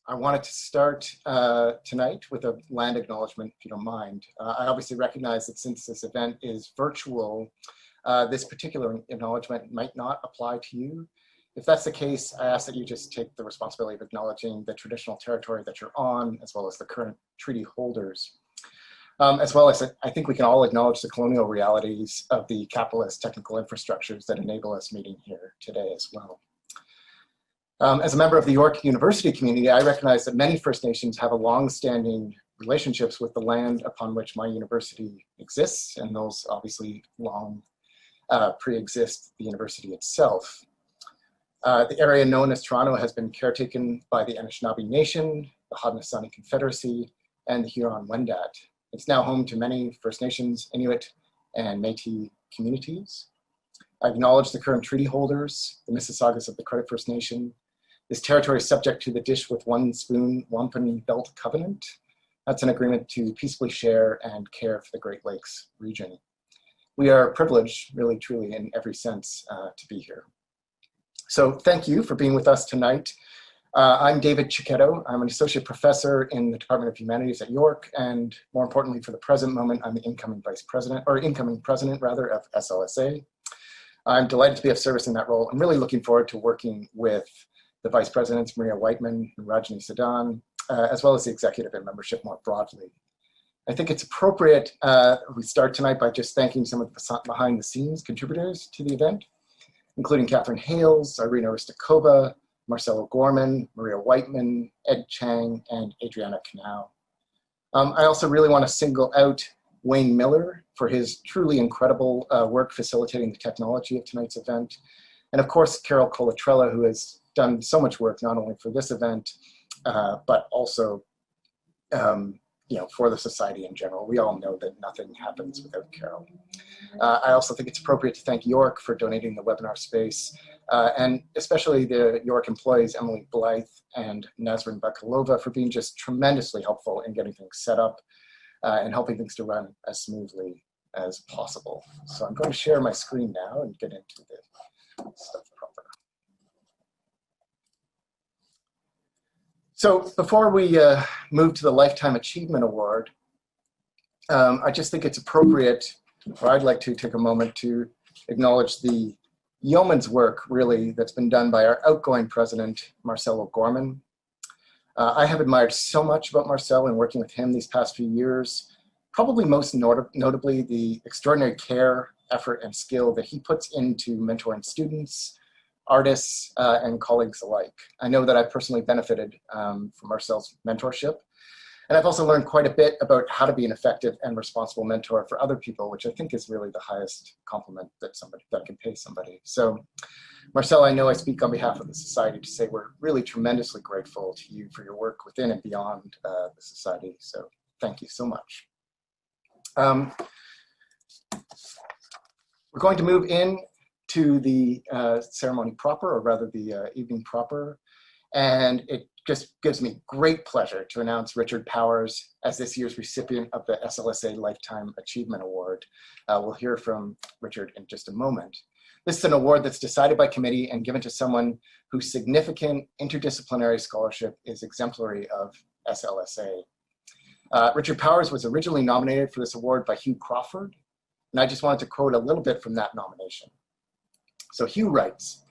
I wanted to start tonight with a land acknowledgement, if you don't mind. I obviously recognize that since this event is virtual, this particular acknowledgement might not apply to you. If that's the case, I ask that you just take the responsibility of acknowledging the traditional territory that you're on, as well as the current treaty holders. As well as I think we can all acknowledge the colonial realities of the capitalist technical infrastructures that enable us meeting here today as well. As a member of the York University community, I recognize that many First Nations have a long-standing relationships with the land upon which my university exists, and those obviously long pre-exist the university itself. The area known as Toronto has been caretaken by the Anishinaabe Nation, the Haudenosaunee Confederacy, and the Huron-Wendat. It's now home to many First Nations, Inuit, and Métis communities. I acknowledge the current treaty holders, the Mississaugas of the Credit First Nation. This territory is subject to the Dish with One Spoon Wampum Belt Covenant. That's an agreement to peacefully share and care for the Great Lakes region. We are privileged, really, truly, in every sense, to be here. So thank you for being with us tonight. I'm David Chichetto. I'm an associate professor in the Department of Humanities at York, and more importantly, for the present moment, I'm the incoming president of SLSA. I'm delighted to be of service in that role. I'm really looking forward to working with the vice presidents, Maria Whiteman and Rajni Sadan, as well as the executive and membership more broadly. I think it's appropriate we start tonight by just thanking some of the behind the scenes contributors to the event, including Katherine Hayles, Irina Aristarkhova, Marcelo Gorman, Maria Whiteman, Ed Chang, and Adriana Canal. I also really want to single out Wayne Miller for his truly incredible work facilitating the technology of tonight's event. And of course, Carol Colatrella, who has done so much work, not only for this event, but also for the society in general. We all know that nothing happens without Carol. I also think it's appropriate to thank York for donating the webinar space, and especially the York employees, Emily Blythe and Nazrin Bakalova, for being just tremendously helpful in getting things set up and helping things to run as smoothly as possible. So I'm going to share my screen now and get into the stuff proper. So before we move to the Lifetime Achievement Award, I just think it's appropriate, or I'd like to take a moment to acknowledge the yeoman's work, really, that's been done by our outgoing president, Marcelo Gorman. I have admired so much about Marcel and working with him these past few years, probably most notably the extraordinary care, effort, and skill that he puts into mentoring students, artists, and colleagues alike. I know that I've personally benefited from Marcel's mentorship, and I've also learned quite a bit about how to be an effective and responsible mentor for other people, which I think is really the highest compliment that I can pay somebody. So, Marcel, I know I speak on behalf of the Society to say we're really tremendously grateful to you for your work within and beyond the Society, so thank you so much. We're going to move in to the ceremony proper, or rather the evening proper. And it just gives me great pleasure to announce Richard Powers as this year's recipient of the SLSA Lifetime Achievement Award. We'll hear from Richard in just a moment. This is an award that's decided by committee and given to someone whose significant interdisciplinary scholarship is exemplary of SLSA. Richard Powers was originally nominated for this award by Hugh Crawford, and I just wanted to quote a little bit from that nomination. So Hugh writes,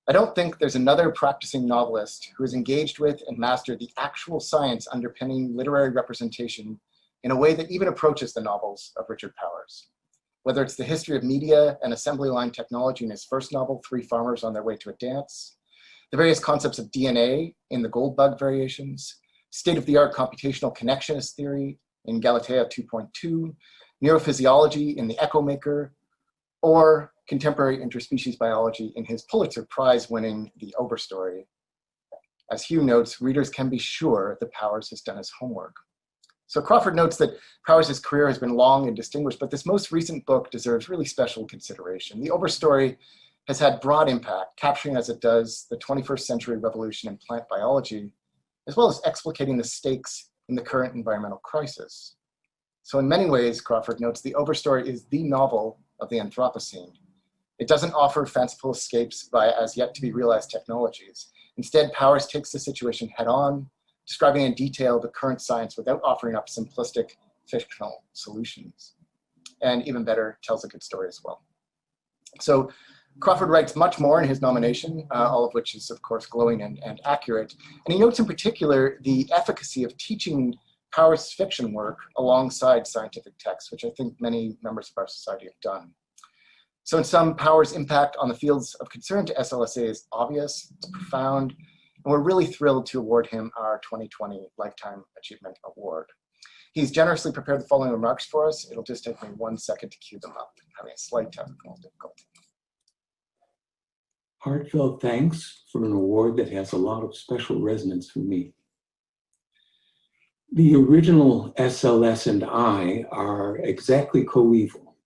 "I don't think there's another practicing novelist who has engaged with and mastered the actual science underpinning literary representation in a way that even approaches the novels of Richard Powers. Whether it's the history of media and assembly line technology in his first novel, Three Farmers on Their Way to a Dance, the various concepts of DNA in the Goldbug variations, state-of-the-art computational connectionist theory in Galatea 2.2, neurophysiology in The Echo Maker, or contemporary interspecies biology in his Pulitzer Prize-winning The Overstory. As Hugh notes, readers can be sure that Powers has done his homework." So Crawford notes that Powers' career has been long and distinguished, but this most recent book deserves really special consideration. The Overstory has had broad impact, capturing as it does the 21st century revolution in plant biology, as well as explicating the stakes in the current environmental crisis. So in many ways, Crawford notes, the Overstory is the novel of the Anthropocene. It doesn't offer fanciful escapes via as yet to be realized technologies. Instead, Powers takes the situation head on, describing in detail the current science without offering up simplistic fictional solutions. And even better, tells a good story as well. So Crawford writes much more in his nomination, all of which is, of course, glowing and accurate. And he notes in particular the efficacy of teaching powers fiction work alongside scientific texts, which I think many members of our society have done. So in sum, Power's impact on the fields of concern to SLSA is obvious, it's profound, and we're really thrilled to award him our 2020 Lifetime Achievement Award. He's generously prepared the following remarks for us. It'll just take me 1 second to cue them up. I'm having a slight technical difficulty. Heartfelt thanks for an award that has a lot of special resonance for me. The original SLS and I are exactly coeval.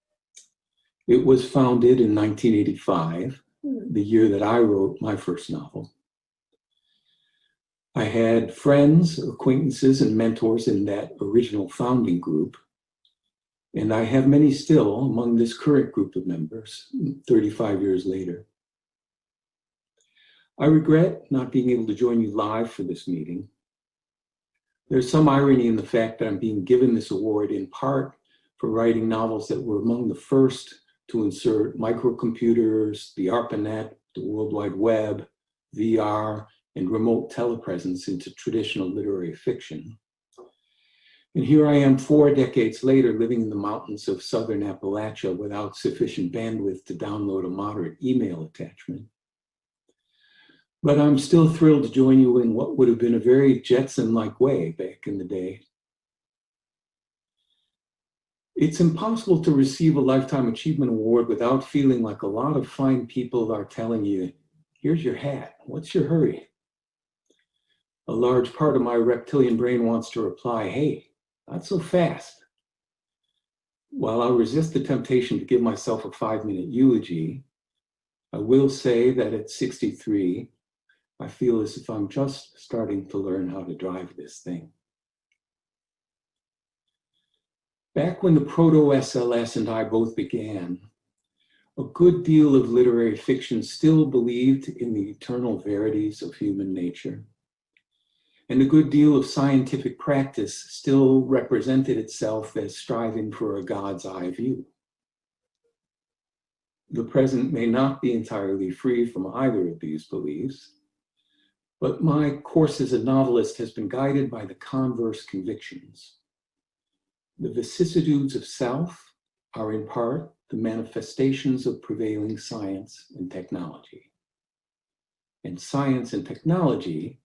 It was founded in 1985, the year that I wrote my first novel. I had friends, acquaintances, and mentors in that original founding group, and I have many still among this current group of members, 35 years later. I regret not being able to join you live for this meeting. There's some irony in the fact that I'm being given this award in part for writing novels that were among the first to insert microcomputers, the ARPANET, the World Wide Web, VR, and remote telepresence into traditional literary fiction. And here I am 4 decades later living in the mountains of Southern Appalachia without sufficient bandwidth to download a moderate email attachment. But I'm still thrilled to join you in what would have been a very Jetson-like way back in the day. It's impossible to receive a Lifetime Achievement Award without feeling like a lot of fine people are telling you, here's your hat, what's your hurry? A large part of my reptilian brain wants to reply, hey, not so fast. While I'll resist the temptation to give myself a 5-minute eulogy, I will say that at 63, I feel as if I'm just starting to learn how to drive this thing. Back when the proto-SLS and I both began, a good deal of literary fiction still believed in the eternal verities of human nature. And a good deal of scientific practice still represented itself as striving for a God's eye view. The present may not be entirely free from either of these beliefs, but my course as a novelist has been guided by the converse convictions. The vicissitudes of self are in part the manifestations of prevailing science and technology. And science and technology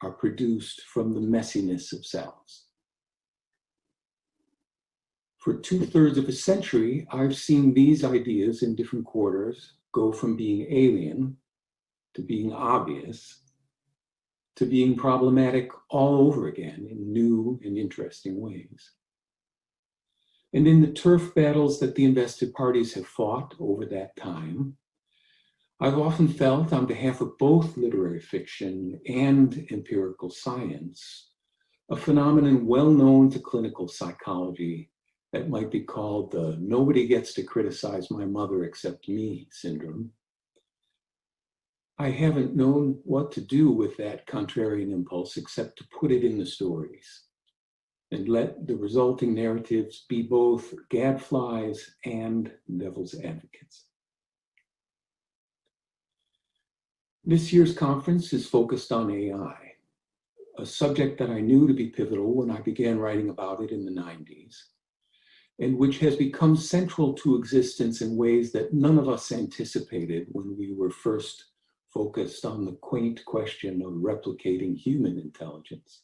are produced from the messiness of selves. For 2/3 of a century, I've seen these ideas in different quarters go from being alien to being obvious to being problematic all over again in new and interesting ways. And in the turf battles that the invested parties have fought over that time, I've often felt on behalf of both literary fiction and empirical science, a phenomenon well known to clinical psychology that might be called the nobody gets to criticize my mother except me syndrome. I haven't known what to do with that contrarian impulse except to put it in the stories and let the resulting narratives be both gadflies and devil's advocates. This year's conference is focused on AI, a subject that I knew to be pivotal when I began writing about it in the 90s, and which has become central to existence in ways that none of us anticipated when we were first focused on the quaint question of replicating human intelligence.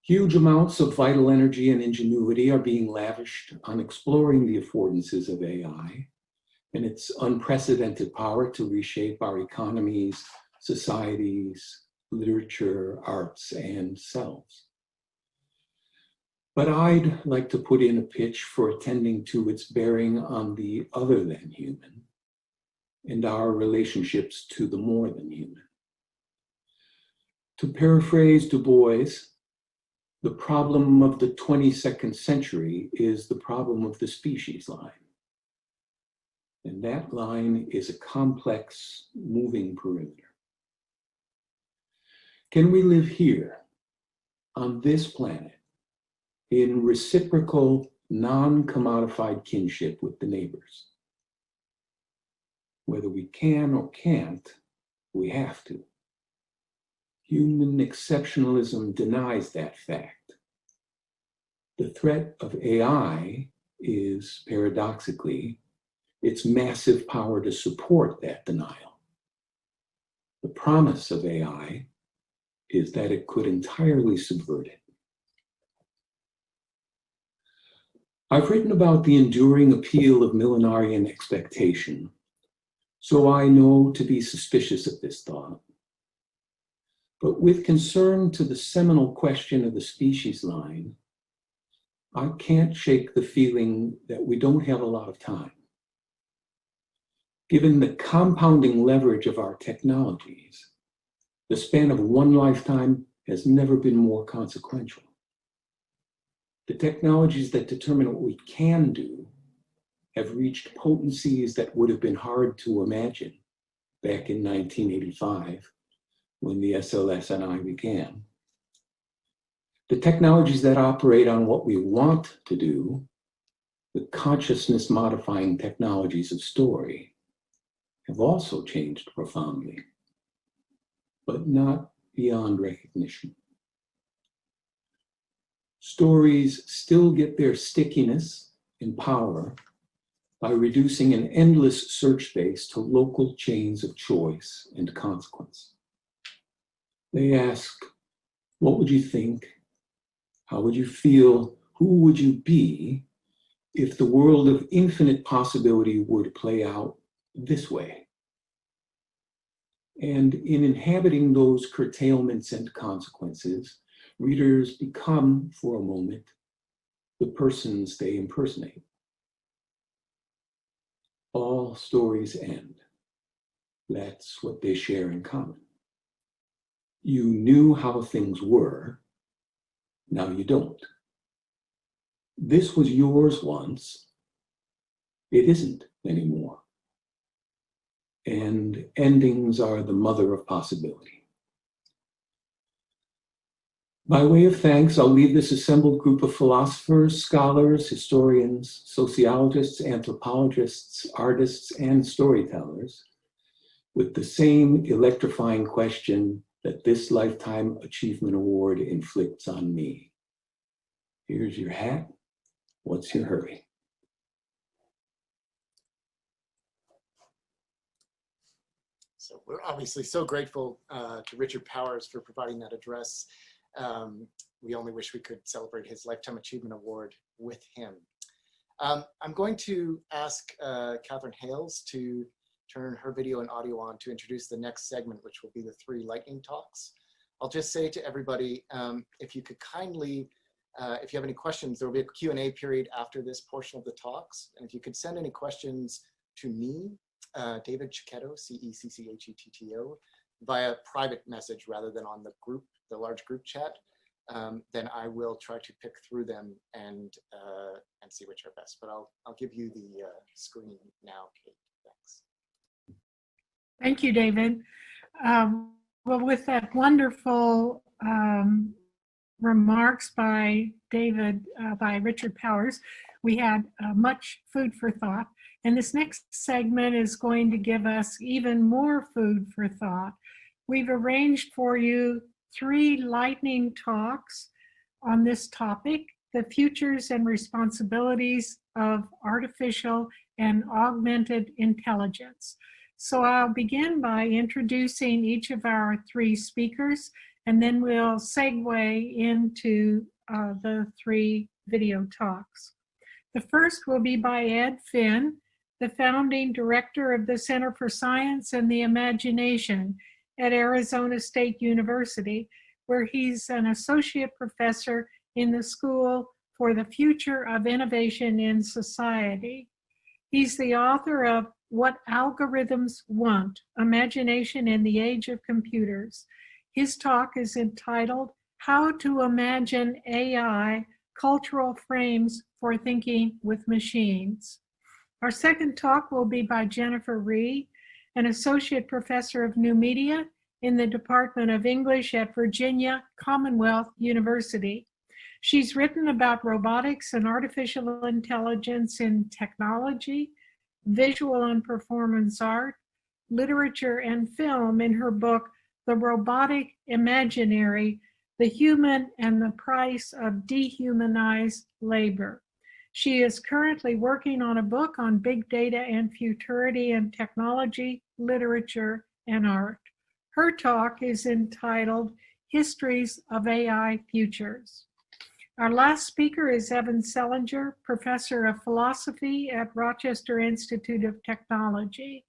Huge amounts of vital energy and ingenuity are being lavished on exploring the affordances of AI and its unprecedented power to reshape our economies, societies, literature, arts, and selves. But I'd like to put in a pitch for attending to its bearing on the other than human and our relationships to the more than human. To paraphrase Du Bois, the problem of the 22nd century is the problem of the species line. And that line is a complex, moving perimeter. Can we live here, on this planet, in reciprocal, non-commodified kinship with the neighbors? Whether we can or can't, we have to. Human exceptionalism denies that fact. The threat of AI is, paradoxically, its massive power to support that denial. The promise of AI is that it could entirely subvert it. I've written about the enduring appeal of millenarian expectation, so I know to be suspicious of this thought. But with concern to the seminal question of the species line, I can't shake the feeling that we don't have a lot of time. Given the compounding leverage of our technologies, the span of one lifetime has never been more consequential. The technologies that determine what we can do have reached potencies that would have been hard to imagine back in 1985 when the SLSA began. The technologies that operate on what we want to do, the consciousness modifying technologies of story, have also changed profoundly, but not beyond recognition. Stories still get their stickiness and power by reducing an endless search space to local chains of choice and consequence. They ask, what would you think? How would you feel? Who would you be if the world of infinite possibility were to play out this way? And in inhabiting those curtailments and consequences, readers become, for a moment, the persons they impersonate. All stories end. That's what they share in common. You knew how things were, now you don't. This was yours once, it isn't anymore. And endings are the mother of possibility. By way of thanks, I'll leave this assembled group of philosophers, scholars, historians, sociologists, anthropologists, artists, and storytellers with the same electrifying question that this Lifetime Achievement Award inflicts on me. Here's your hat. What's your hurry? So we're obviously so grateful to Richard Powers for providing that address. We only wish we could celebrate his Lifetime Achievement Award with him. I'm going to ask Katherine Hayles to turn her video and audio on to introduce the next segment, which will be the 3 lightning talks. I'll just say to everybody, if you could kindly, if you have any questions, there will be a Q&A period after this portion of the talks. And if you could send any questions to me, David Chichetto, C-E-C-C-H-E-T-T-O, via private message rather than on the group, the large group chat, then I will try to pick through them and see which are best. But I'll give you the screen now, Kate. Thanks. Thank you, David. Well, with that wonderful remarks by David, by Richard Powers, we had much food for thought. And this next segment is going to give us even more food for thought. We've arranged for you 3 lightning talks on this topic, the futures and responsibilities of artificial and augmented intelligence. So I'll begin by introducing each of our 3 speakers, and then we'll segue into the 3 video talks. The first will be by Ed Finn, the founding director of the Center for Science and the Imagination at Arizona State University, where he's an associate professor in the School for the Future of Innovation in Society. He's the author of What Algorithms Want, Imagination in the Age of Computers. His talk is entitled, How to Imagine AI, Cultural Frames for Thinking with Machines. Our second talk will be by Jennifer Rhee, an associate professor of new media in the Department of English at Virginia Commonwealth University. She's written about robotics and artificial intelligence in technology, visual and performance art, literature, and film in her book, The Robotic Imaginary, The Human and the Price of Dehumanized Labor. She is currently working on a book on big data and futurity in technology, literature, and art. Her talk is entitled Histories of AI Futures. Our last speaker is Evan Selinger, Professor of Philosophy at Rochester Institute of Technology.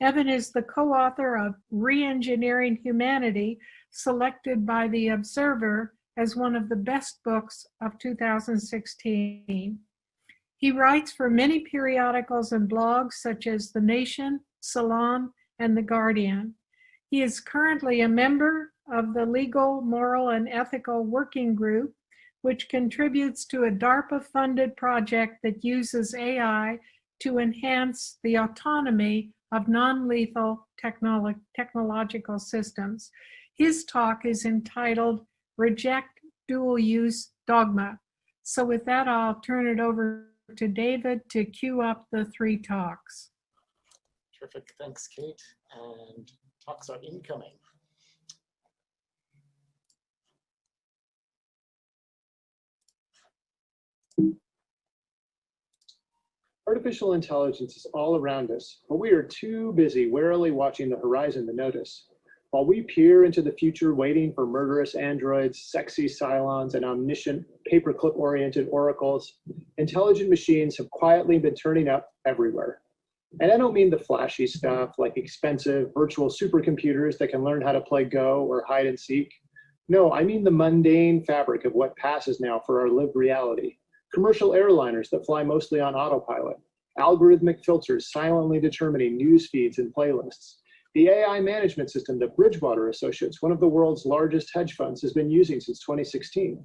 Evan is the co-author of Re-Engineering Humanity, selected by The Observer as one of the best books of 2016. He writes for many periodicals and blogs such as The Nation, Salon, and The Guardian. He is currently a member of the Legal, Moral, and Ethical Working Group, which contributes to a DARPA-funded project that uses AI to enhance the autonomy of non-lethal technological systems. His talk is entitled Reject Dual-Use Dogma. So with that, I'll turn it over to David to queue up the 3 talks. Terrific, thanks, Kate. And talks are incoming. Artificial intelligence is all around us, but we are too busy warily watching the horizon to notice. While we peer into the future waiting for murderous androids, sexy Cylons, and omniscient paperclip-oriented oracles, intelligent machines have quietly been turning up everywhere. And I don't mean the flashy stuff like expensive virtual supercomputers that can learn how to play Go or hide and seek. No, I mean the mundane fabric of what passes now for our lived reality. Commercial airliners that fly mostly on autopilot, algorithmic filters silently determining news feeds and playlists, the AI management system that Bridgewater Associates, one of the world's largest hedge funds, has been using since 2016.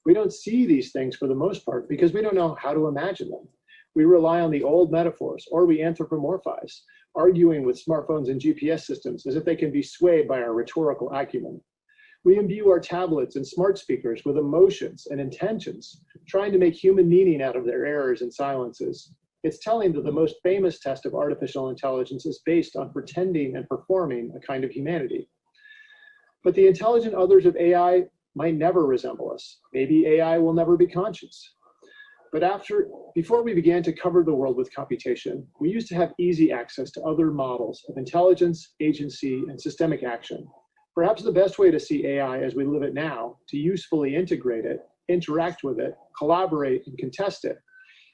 We don't see these things for the most part because we don't know how to imagine them. We rely on the old metaphors, or we anthropomorphize, arguing with smartphones and GPS systems as if they can be swayed by our rhetorical acumen. We imbue our tablets and smart speakers with emotions and intentions, trying to make human meaning out of their errors and silences. It's telling that the most famous test of artificial intelligence is based on pretending and performing a kind of humanity. But the intelligent others of AI might never resemble us. Maybe AI will never be conscious. But before we began to cover the world with computation, we used to have easy access to other models of intelligence, agency, and systemic action. Perhaps the best way to see AI as we live it now, to usefully integrate it, interact with it, collaborate, and contest it,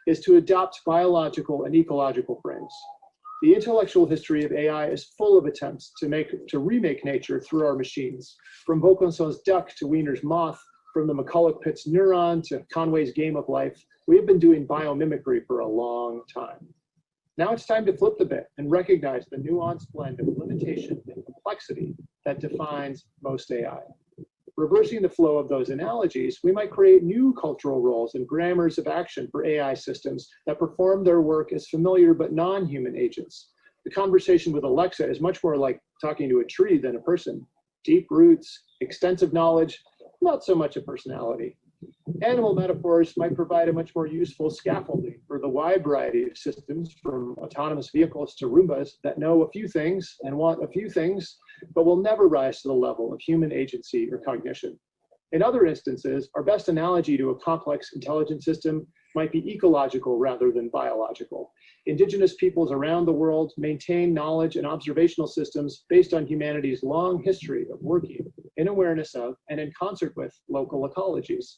is to adopt biological and ecological frames. The intellectual history of AI is full of attempts to remake nature through our machines, from Vaucanson's duck to Wiener's moth, from the McCulloch-Pitts neuron to Conway's game of life. We have been doing biomimicry for a long time. Now it's time to flip the bit and recognize the nuanced blend of limitation and complexity that defines most AI. Reversing the flow of those analogies, we might create new cultural roles and grammars of action for AI systems that perform their work as familiar but non-human agents. The conversation with Alexa is much more like talking to a tree than a person. Deep roots, extensive knowledge, not so much a personality. Animal metaphors might provide a much more useful scaffolding for the wide variety of systems, from autonomous vehicles to Roombas that know a few things and want a few things, but will never rise to the level of human agency or cognition. In other instances, our best analogy to a complex intelligent system might be ecological rather than biological. Indigenous peoples around the world maintain knowledge and observational systems based on humanity's long history of working in awareness of and in concert with local ecologies.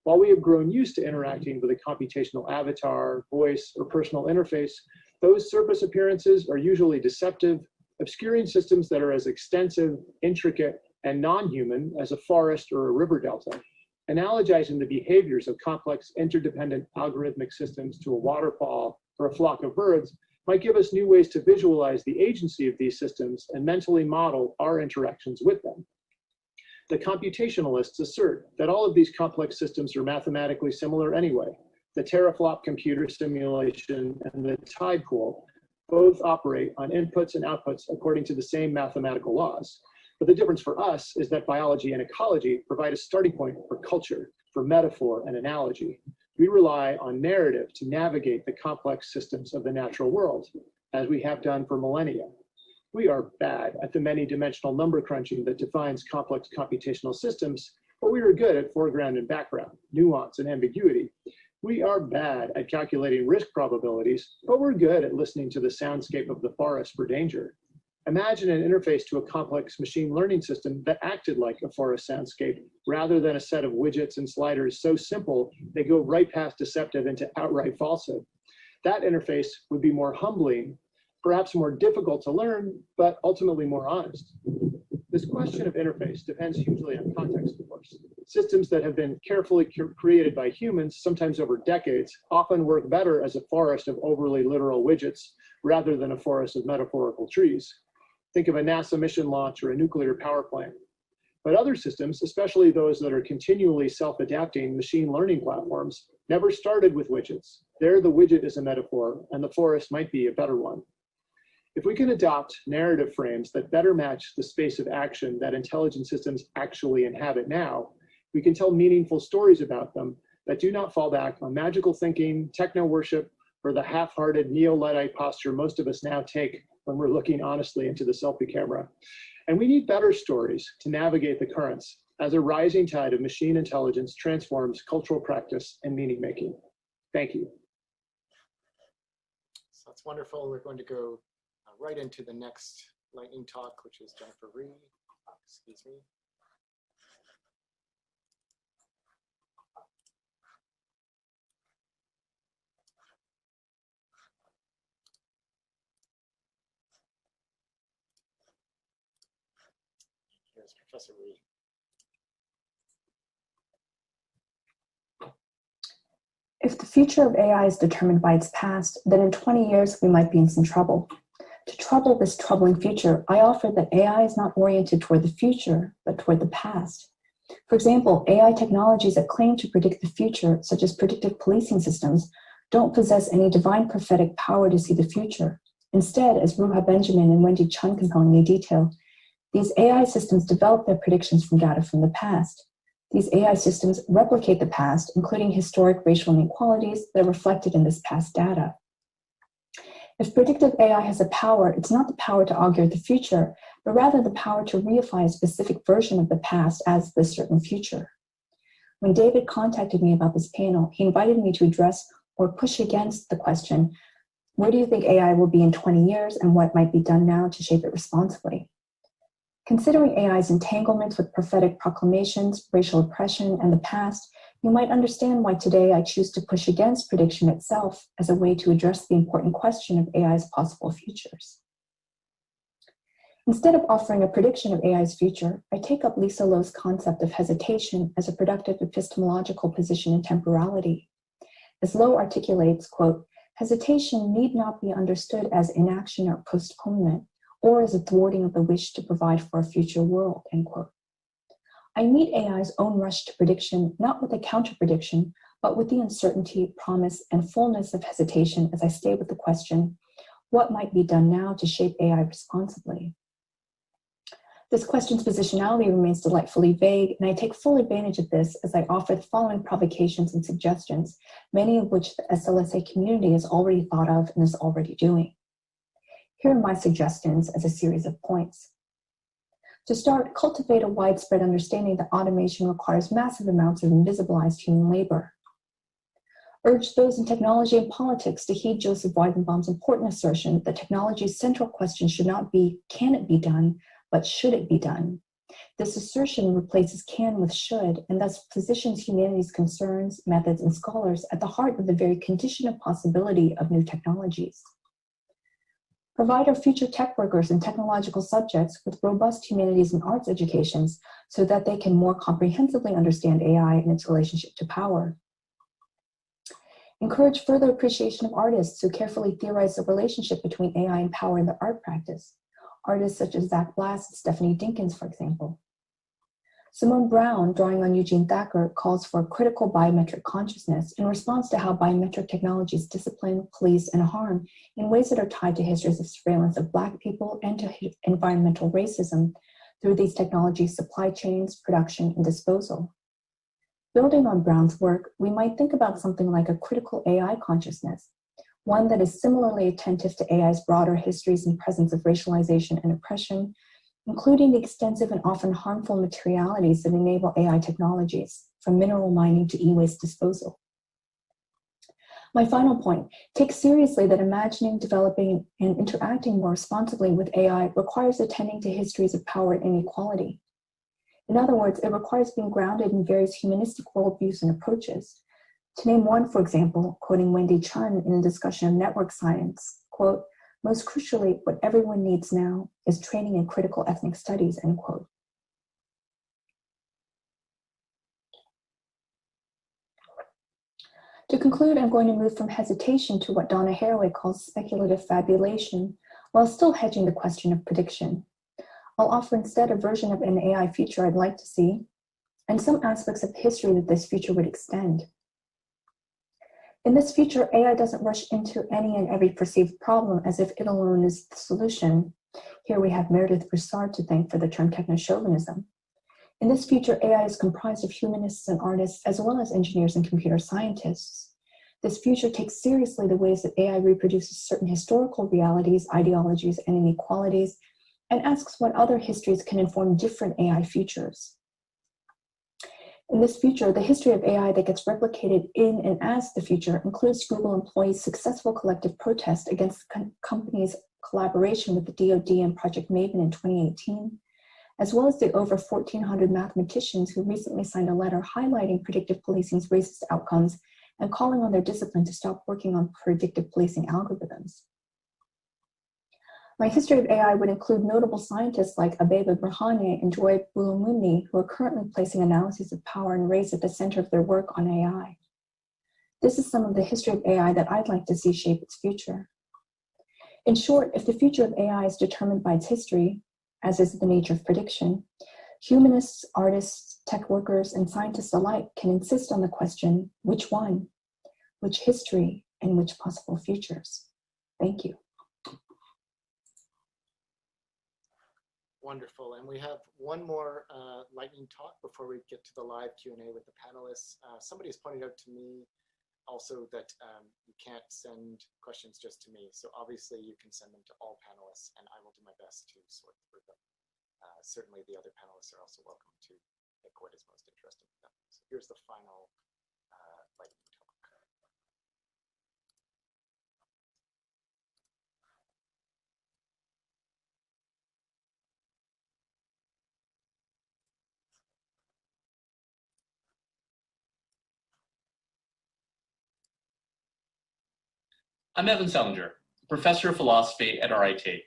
While we have grown used to interacting with a computational avatar, voice, or personal interface, those surface appearances are usually deceptive, obscuring systems that are as extensive, intricate, and non-human as a forest or a river delta. Analogizing the behaviors of complex interdependent algorithmic systems to a waterfall or a flock of birds might give us new ways to visualize the agency of these systems and mentally model our interactions with them. The computationalists assert that all of these complex systems are mathematically similar anyway. The teraflop computer simulation and the tide pool both operate on inputs and outputs according to the same mathematical laws. But the difference for us is that biology and ecology provide a starting point for culture, for metaphor and analogy. We rely on narrative to navigate the complex systems of the natural world, as we have done for millennia. We are bad at the many-dimensional number crunching that defines complex computational systems, but we are good at foreground and background, nuance and ambiguity. We are bad at calculating risk probabilities, but we're good at listening to the soundscape of the forest for danger. Imagine an interface to a complex machine learning system that acted like a forest soundscape rather than a set of widgets and sliders so simple they go right past deceptive into outright falsehood. That interface would be more humbling, perhaps more difficult to learn, but ultimately more honest. This question of interface depends hugely on context, of course. Systems that have been carefully created by humans, sometimes over decades, often work better as a forest of overly literal widgets rather than a forest of metaphorical trees. Think of a NASA mission launch or a nuclear power plant. But other systems, especially those that are continually self-adapting machine learning platforms, never started with widgets. There, the widget is a metaphor, and the forest might be a better one. If we can adopt narrative frames that better match the space of action that intelligent systems actually inhabit now, we can tell meaningful stories about them that do not fall back on magical thinking, techno-worship, or the half-hearted neo-Luddite posture most of us now take when we're looking honestly into the selfie camera. And we need better stories to navigate the currents as a rising tide of machine intelligence transforms cultural practice and meaning making. Thank you. So that's wonderful. We're going to go right into the next lightning talk, which is Jennifer Rhee. Excuse me. Here's Professor Rhee. If the future of AI is determined by its past, then in 20 years we might be in some trouble. To trouble this troubling future, I offer that AI is not oriented toward the future, but toward the past. For example, AI technologies that claim to predict the future, such as predictive policing systems, don't possess any divine prophetic power to see the future. Instead, as Ruha Benjamin and Wendy Chun compellingly detail, these AI systems develop their predictions from data from the past. These AI systems replicate the past, including historic racial inequalities that are reflected in this past data. If predictive AI has a power, it's not the power to augur the future, but rather the power to reify a specific version of the past as the certain future. When David contacted me about this panel, he invited me to address or push against the question, where do you think AI will be in 20 years and what might be done now to shape it responsibly? Considering AI's entanglements with prophetic proclamations, racial oppression, and the past, you might understand why today I choose to push against prediction itself as a way to address the important question of AI's possible futures. Instead of offering a prediction of AI's future, I take up Lisa Lowe's concept of hesitation as a productive epistemological position in temporality. As Lowe articulates, quote, hesitation need not be understood as inaction or postponement, or as a thwarting of the wish to provide for a future world, end quote. I meet AI's own rush to prediction, not with a counter-prediction, but with the uncertainty, promise, and fullness of hesitation as I stay with the question, what might be done now to shape AI responsibly? This question's positionality remains delightfully vague, and I take full advantage of this as I offer the following provocations and suggestions, many of which the SLSA community has already thought of and is already doing. Here are my suggestions as a series of points. To start, cultivate a widespread understanding that automation requires massive amounts of invisibilized human labor. Urge those in technology and politics to heed Joseph Weizenbaum's important assertion that technology's central question should not be, can it be done, but should it be done? This assertion replaces can with should, and thus positions humanity's concerns, methods, and scholars at the heart of the very condition of possibility of new technologies. Provide our future tech workers and technological subjects with robust humanities and arts educations so that they can more comprehensively understand AI and its relationship to power. Encourage further appreciation of artists who carefully theorize the relationship between AI and power in their art practice. Artists such as Zach Blass and Stephanie Dinkins, for example. Simone Brown, drawing on Eugene Thacker, calls for critical biometric consciousness in response to how biometric technologies discipline, police, and harm in ways that are tied to histories of surveillance of Black people and to environmental racism, through these technologies' supply chains, production, and disposal. Building on Brown's work, we might think about something like a critical AI consciousness, one that is similarly attentive to AI's broader histories and presence of racialization and oppression, including the extensive and often harmful materialities that enable AI technologies, from mineral mining to e-waste disposal. My final point, take seriously that imagining, developing, and interacting more responsibly with AI requires attending to histories of power and inequality. In other words, it requires being grounded in various humanistic worldviews and approaches. To name one, for example, quoting Wendy Chun in a discussion of network science, quote, "Most crucially, what everyone needs now is training in critical ethnic studies," end quote. To conclude, I'm going to move from hesitation to what Donna Haraway calls speculative fabulation, while still hedging the question of prediction. I'll offer instead a version of an AI future I'd like to see, and some aspects of history that this future would extend. In this future, AI doesn't rush into any and every perceived problem as if it alone is the solution. Here we have Meredith Broussard to thank for the term techno-chauvinism. In this future, AI is comprised of humanists and artists, as well as engineers and computer scientists. This future takes seriously the ways that AI reproduces certain historical realities, ideologies, and inequalities, and asks what other histories can inform different AI futures. In this future, the history of AI that gets replicated in and as the future includes Google employees' successful collective protest against the company's collaboration with the DoD and Project Maven in 2018, as well as the over 1,400 mathematicians who recently signed a letter highlighting predictive policing's racist outcomes and calling on their discipline to stop working on predictive policing algorithms. My history of AI would include notable scientists like Abeba Birhane and Joy Buolamwini, who are currently placing analyses of power and race at the center of their work on AI. This is some of the history of AI that I'd like to see shape its future. In short, if the future of AI is determined by its history, as is the nature of prediction, humanists, artists, tech workers, and scientists alike can insist on the question, which one, which history, and which possible futures? Thank you. Wonderful. And we have one more lightning talk before we get to the live Q&A with the panelists. Somebody has pointed out to me also that you can't send questions just to me. So obviously you can send them to all panelists and I will do my best to sort through them. Certainly the other panelists are also welcome to pick what is most interesting to them. So here's the final lightning talk. I'm Evan Selinger, professor of philosophy at RIT.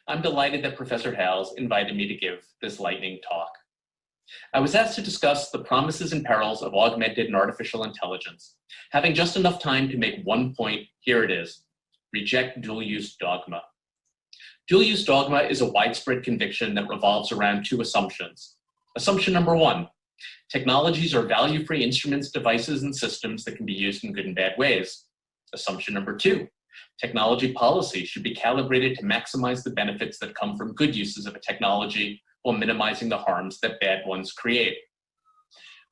I'm delighted that Professor Hales invited me to give this lightning talk. I was asked to discuss the promises and perils of augmented and artificial intelligence. Having just enough time to make one point, here it is: reject dual-use dogma. Dual-use dogma is a widespread conviction that revolves around two assumptions. Assumption number one, technologies are value-free instruments, devices, and systems that can be used in good and bad ways. Assumption number two, technology policy should be calibrated to maximize the benefits that come from good uses of a technology while minimizing the harms that bad ones create.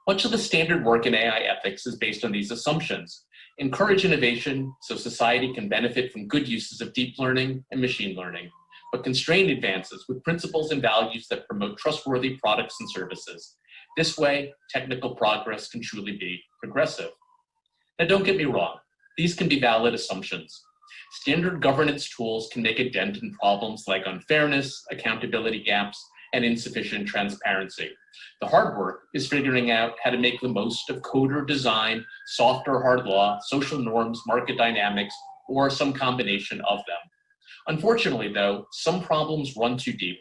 Much of the standard work in AI ethics is based on these assumptions. Encourage innovation so society can benefit from good uses of deep learning and machine learning, but constrain advances with principles and values that promote trustworthy products and services. This way, technical progress can truly be progressive. Now, don't get me wrong. These can be valid assumptions. Standard governance tools can make a dent in problems like unfairness, accountability gaps, and insufficient transparency. The hard work is figuring out how to make the most of code or design, soft or hard law, social norms, market dynamics, or some combination of them. Unfortunately, though, some problems run too deep.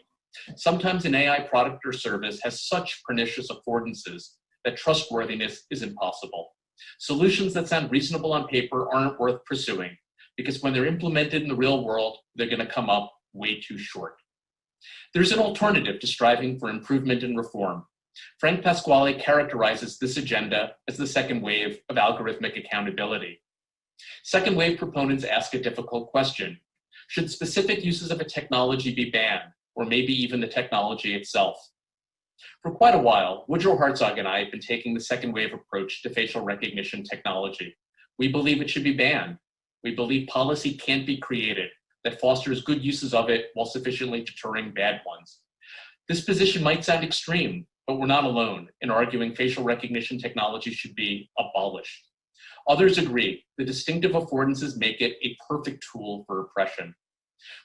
Sometimes an AI product or service has such pernicious affordances that trustworthiness is impossible. Solutions that sound reasonable on paper aren't worth pursuing because when they're implemented in the real world, they're going to come up way too short. There's an alternative to striving for improvement and reform. Frank Pasquale characterizes this agenda as the second wave of algorithmic accountability. Second wave proponents ask a difficult question. Should specific uses of a technology be banned or maybe even the technology itself. For quite a while, Woodrow Hartzog and I have been taking the second wave approach to facial recognition technology. We believe it should be banned. We believe policy can't be created that fosters good uses of it while sufficiently deterring bad ones. This position might sound extreme, but we're not alone in arguing facial recognition technology should be abolished. Others agree the distinctive affordances make it a perfect tool for oppression.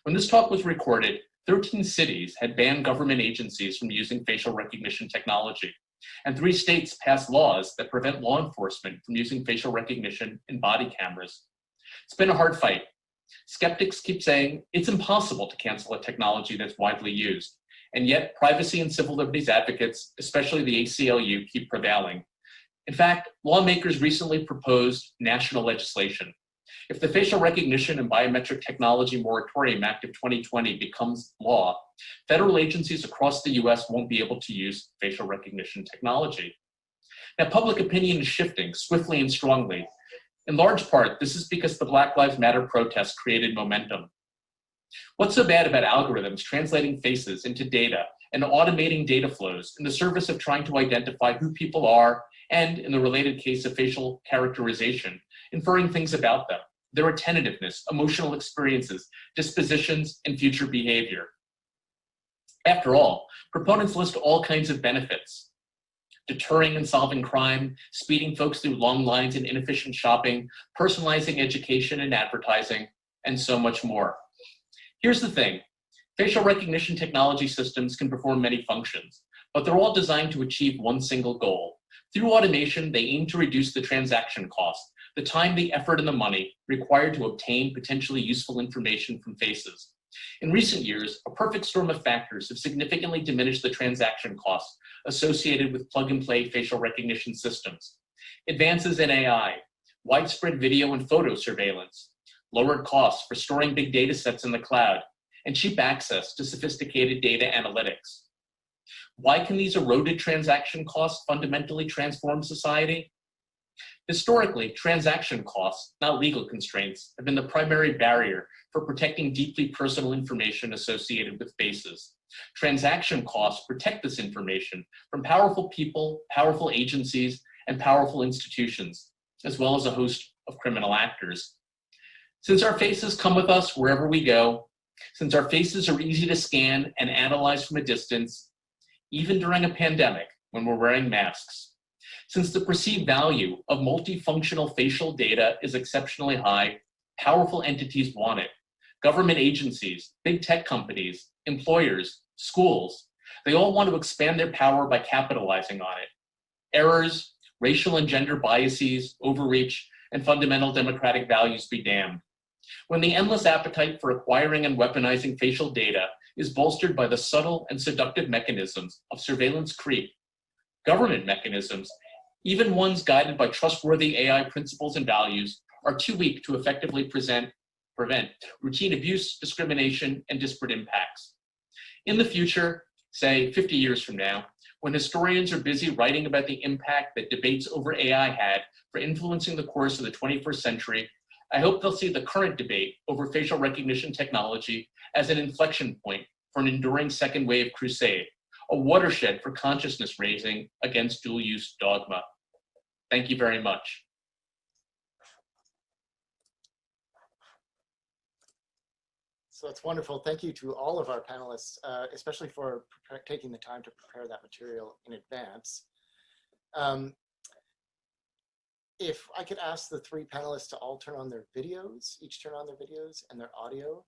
When this talk was recorded, 13 cities had banned government agencies from using facial recognition technology, and 3 states passed laws that prevent law enforcement from using facial recognition in body cameras. It's been a hard fight. Skeptics keep saying it's impossible to cancel a technology that's widely used, and yet privacy and civil liberties advocates, especially the ACLU, keep prevailing. In fact, lawmakers recently proposed national legislation. If the Facial Recognition and Biometric Technology Moratorium Act of 2020 becomes law, federal agencies across the US won't be able to use facial recognition technology. Now, public opinion is shifting swiftly and strongly. In large part, this is because the Black Lives Matter protests created momentum. What's so bad about algorithms translating faces into data and automating data flows in the service of trying to identify who people are and, in the related case of facial characterization, inferring things about them, their attentiveness, emotional experiences, dispositions, and future behavior? After all, proponents list all kinds of benefits: deterring and solving crime, speeding folks through long lines and inefficient shopping, personalizing education and advertising, and so much more. Here's the thing. Facial recognition technology systems can perform many functions, but they're all designed to achieve one single goal. Through automation, they aim to reduce the transaction cost, the time, the effort, and the money required to obtain potentially useful information from faces. In recent years, a perfect storm of factors have significantly diminished the transaction costs associated with plug-and-play facial recognition systems. Advances in AI, widespread video and photo surveillance, lowered costs for storing big data sets in the cloud, and cheap access to sophisticated data analytics. Why can these eroded transaction costs fundamentally transform society? Historically, transaction costs, not legal constraints, have been the primary barrier for protecting deeply personal information associated with faces. Transaction costs protect this information from powerful people, powerful agencies, and powerful institutions, as well as a host of criminal actors. Since our faces come with us wherever we go, since our faces are easy to scan and analyze from a distance, even during a pandemic when we're wearing masks, since the perceived value of multifunctional facial data is exceptionally high, powerful entities want it. Government agencies, big tech companies, employers, schools, they all want to expand their power by capitalizing on it. Errors, racial and gender biases, overreach, and fundamental democratic values be damned. When the endless appetite for acquiring and weaponizing facial data is bolstered by the subtle and seductive mechanisms of surveillance creep, government mechanisms, even ones guided by trustworthy AI principles and values, are too weak to effectively prevent routine abuse, discrimination, and disparate impacts. In the future, say 50 years from now, when historians are busy writing about the impact that debates over AI had for influencing the course of the 21st century, I hope they'll see the current debate over facial recognition technology as an inflection point for an enduring second wave crusade, a watershed for consciousness raising against dual-use dogma. Thank you very much. So it's wonderful. Thank you to all of our panelists, especially for taking the time to prepare that material in advance. If I could ask the 3 panelists to all turn on their videos, each turn on their videos and their audio,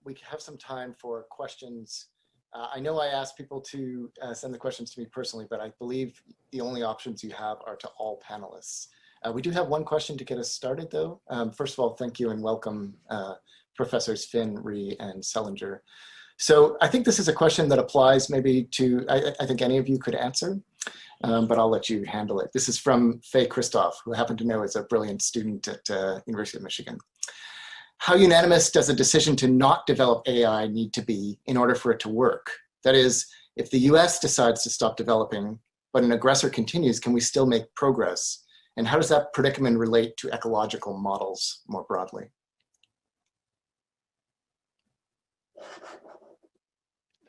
we could have some time for questions. I know I asked people to send the questions to me personally, but I believe the only options you have are to all panelists. We do have one question to get us started, though. First of all, thank you and welcome Professors Finn, Rhee, and Selinger. So I think this is a question that applies maybe to, I think any of you could answer, but I'll let you handle it. This is from Faye Christoph, who I happen to know is a brilliant student at University of Michigan. How unanimous does a decision to not develop AI need to be in order for it to work? That is, if the US decides to stop developing, but an aggressor continues, can we still make progress? And how does that predicament relate to ecological models more broadly?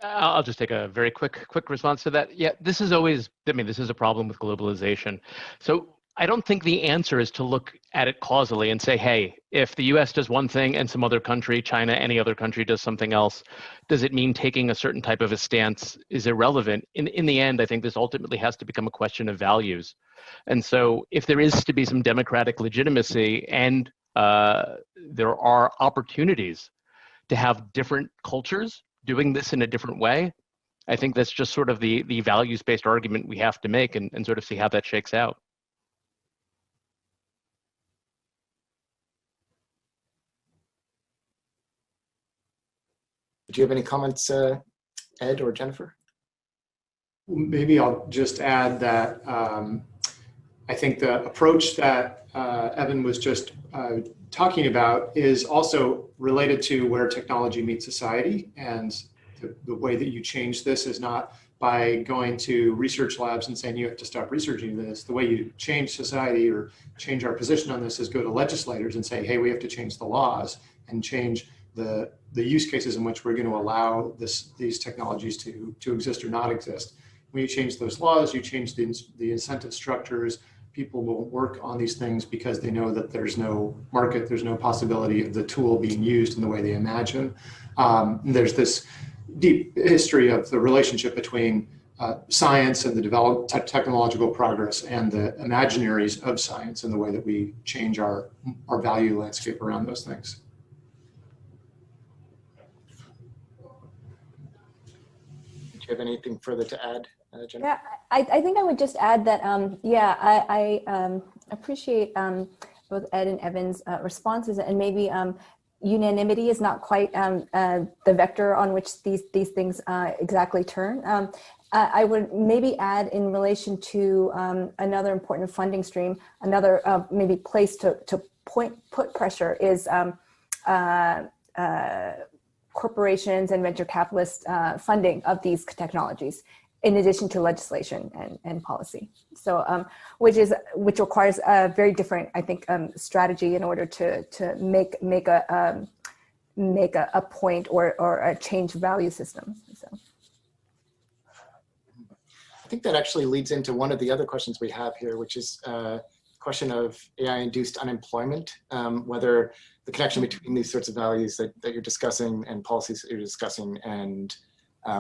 I'll just take a very quick response to that. Yeah, this is always, I mean, this is a problem with globalization. So I don't think the answer is to look at it causally and say, hey, if the US does one thing and some other country, China, any other country does something else, does it mean taking a certain type of a stance is irrelevant? In the end, I think this ultimately has to become a question of values. And so if there is to be some democratic legitimacy and there are opportunities to have different cultures doing this in a different way, I think that's just sort of the values-based argument we have to make and sort of see how that shakes out. Do you have any comments, Ed or Jennifer? Maybe I'll just add that I think the approach that Evan was just talking about is also related to where technology meets society, and the way that you change this is not by going to research labs and saying you have to stop researching this. The way you change society or change our position on this is go to legislators and say, hey, we have to change the laws and change the use cases in which we're going to allow these technologies to exist or not exist. When you change those laws, you change the incentive structures. People will work on these things because they know that there's no market, there's no possibility of the tool being used in the way they imagine. There's this deep history of the relationship between science and the technological progress and the imaginaries of science and the way that we change our value landscape around those things. Do you have anything further to add, Jennifer? Yeah, I think I would just add that, I appreciate both Ed and Evan's responses, and maybe unanimity is not quite the vector on which these things exactly turn. I would maybe add in relation to another important funding stream, another maybe place to put pressure is corporations and venture capitalist funding of these technologies, in addition to legislation and policy. So, which requires a very different, I think, strategy in order to make a point or a change value system. So. I think that actually leads into one of the other questions we have here, which is the question of AI-induced unemployment, whether the connection between these sorts of values that you're discussing and policies that you're discussing and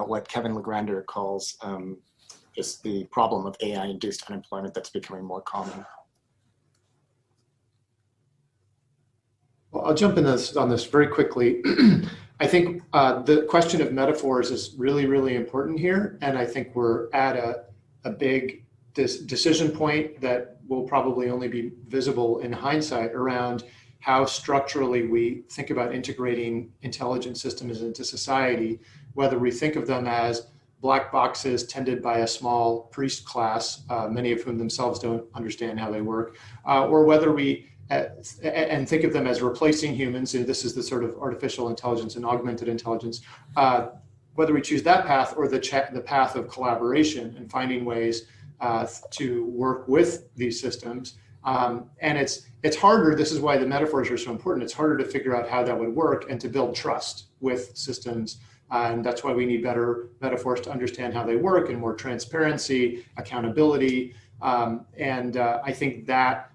what Kevin Legrander calls just the problem of AI-induced unemployment that's becoming more common. Well, I'll jump in on this very quickly. I think the question of metaphors is really, really important here. And I think we're at a big decision point that will probably only be visible in hindsight around how structurally we think about integrating intelligent systems into society, whether we think of them as black boxes tended by a small priest class, many of whom themselves don't understand how they work, or whether we and think of them as replacing humans. And this is the sort of artificial intelligence and augmented intelligence, whether we choose that path or the path of collaboration and finding ways to work with these systems. And it's harder, this is why the metaphors are so important, it's harder to figure out how that would work and to build trust with systems. And that's why we need better metaphors to understand how they work and more transparency, accountability. I think that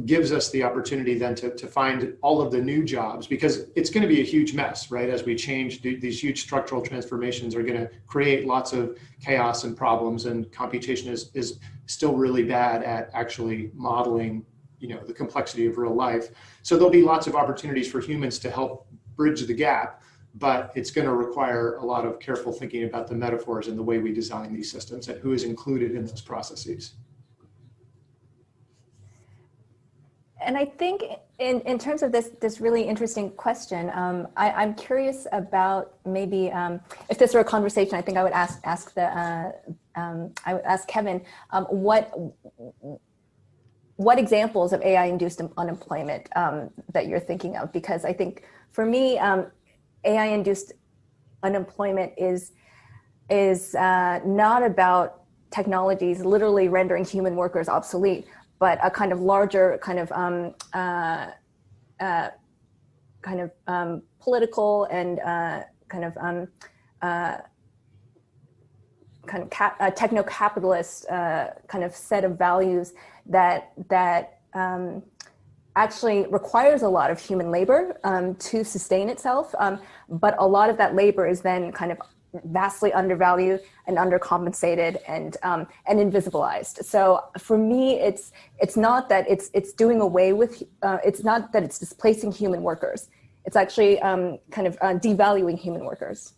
gives us the opportunity then to find all of the new jobs, because it's going to be a huge mess, right? As we change, these huge structural transformations are going to create lots of chaos and problems, and computation is still really bad at actually modeling, the complexity of real life. So there'll be lots of opportunities for humans to help bridge the gap, but it's going to require a lot of careful thinking about the metaphors and the way we design these systems and who is included in those processes. And I think in terms of this really interesting question, I'm curious about maybe if this were a conversation, I think I would ask Kevin what examples of AI-induced unemployment that you're thinking of, because I think for me AI-induced unemployment is not about technologies literally rendering human workers obsolete, but a kind of larger political and kind of techno-capitalist kind of set of values that actually requires a lot of human labor to sustain itself, but a lot of that labor is then kind of vastly undervalued and undercompensated and invisibilized. So for me, it's not that it's doing away with, it's not that it's displacing human workers. It's actually kind of devaluing human workers.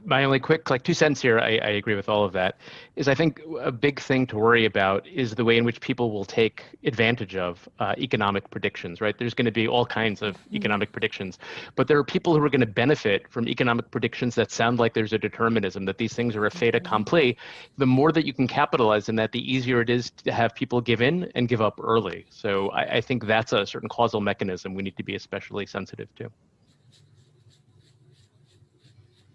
My only quick 2 cents here, I agree with all of that, is I think a big thing to worry about is the way in which people will take advantage of economic predictions, right? There's going to be all kinds of economic predictions, but there are people who are going to benefit from economic predictions that sound like there's a determinism, that these things are a fait accompli. The more that you can capitalize in that, the easier it is to have people give in and give up early. So I think that's a certain causal mechanism we need to be especially sensitive to.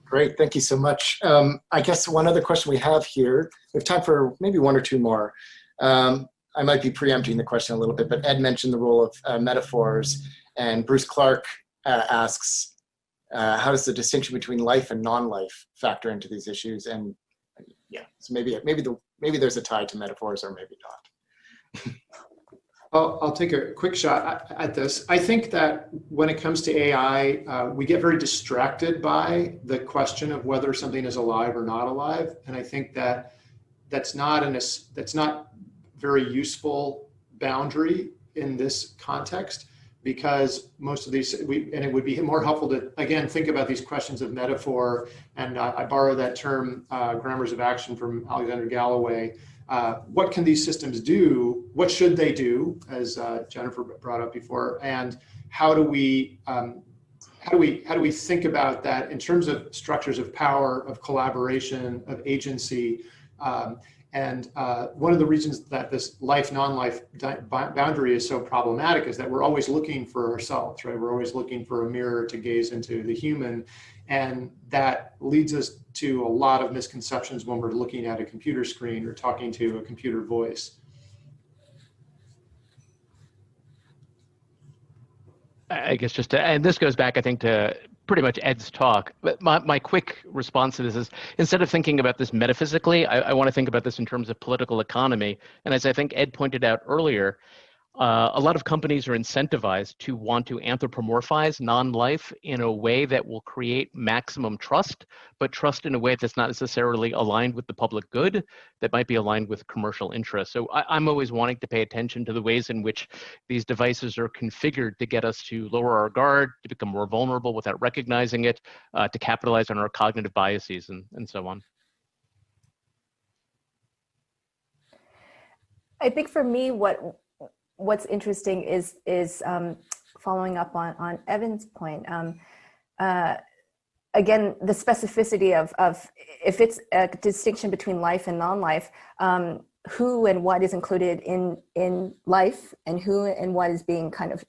Great, thank you so much. I guess one other question we have here, we have time for maybe 1 or 2 more. I might be preempting the question a little bit, but Ed mentioned the role of metaphors, and Bruce Clark asks, how does the distinction between life and non-life factor into these issues? And yeah, so maybe there's a tie to metaphors, or maybe not. I'll take a quick shot at this. I think that when it comes to AI, we get very distracted by the question of whether something is alive or not alive, and I think that that's not very useful boundary in this context, because most of these, and it would be more helpful to again think about these questions of metaphor. And I borrow that term, grammars of action, from Alexander Galloway. What can these systems do? What should they do, as Jennifer brought up before? And how do we think about that in terms of structures of power, of collaboration, of agency? And one of the reasons that this life non-life boundary is so problematic is that we're always looking for ourselves, right? We're always looking for a mirror to gaze into the human, and that leads us to a lot of misconceptions when we're looking at a computer screen or talking to a computer voice. I guess and this goes back, I think, to pretty much Ed's talk. But my quick response to this is, instead of thinking about this metaphysically, I want to think about this in terms of political economy. And as I think Ed pointed out earlier, a lot of companies are incentivized to want to anthropomorphize non-life in a way that will create maximum trust, but trust in a way that's not necessarily aligned with the public good, that might be aligned with commercial interests. So I'm always wanting to pay attention to the ways in which these devices are configured to get us to lower our guard, to become more vulnerable without recognizing it, to capitalize on our cognitive biases, and so on. I think for me, what's interesting is following up on Evan's point. Again, the specificity of if it's a distinction between life and non-life, who and what is included in life, and who and what is being kind of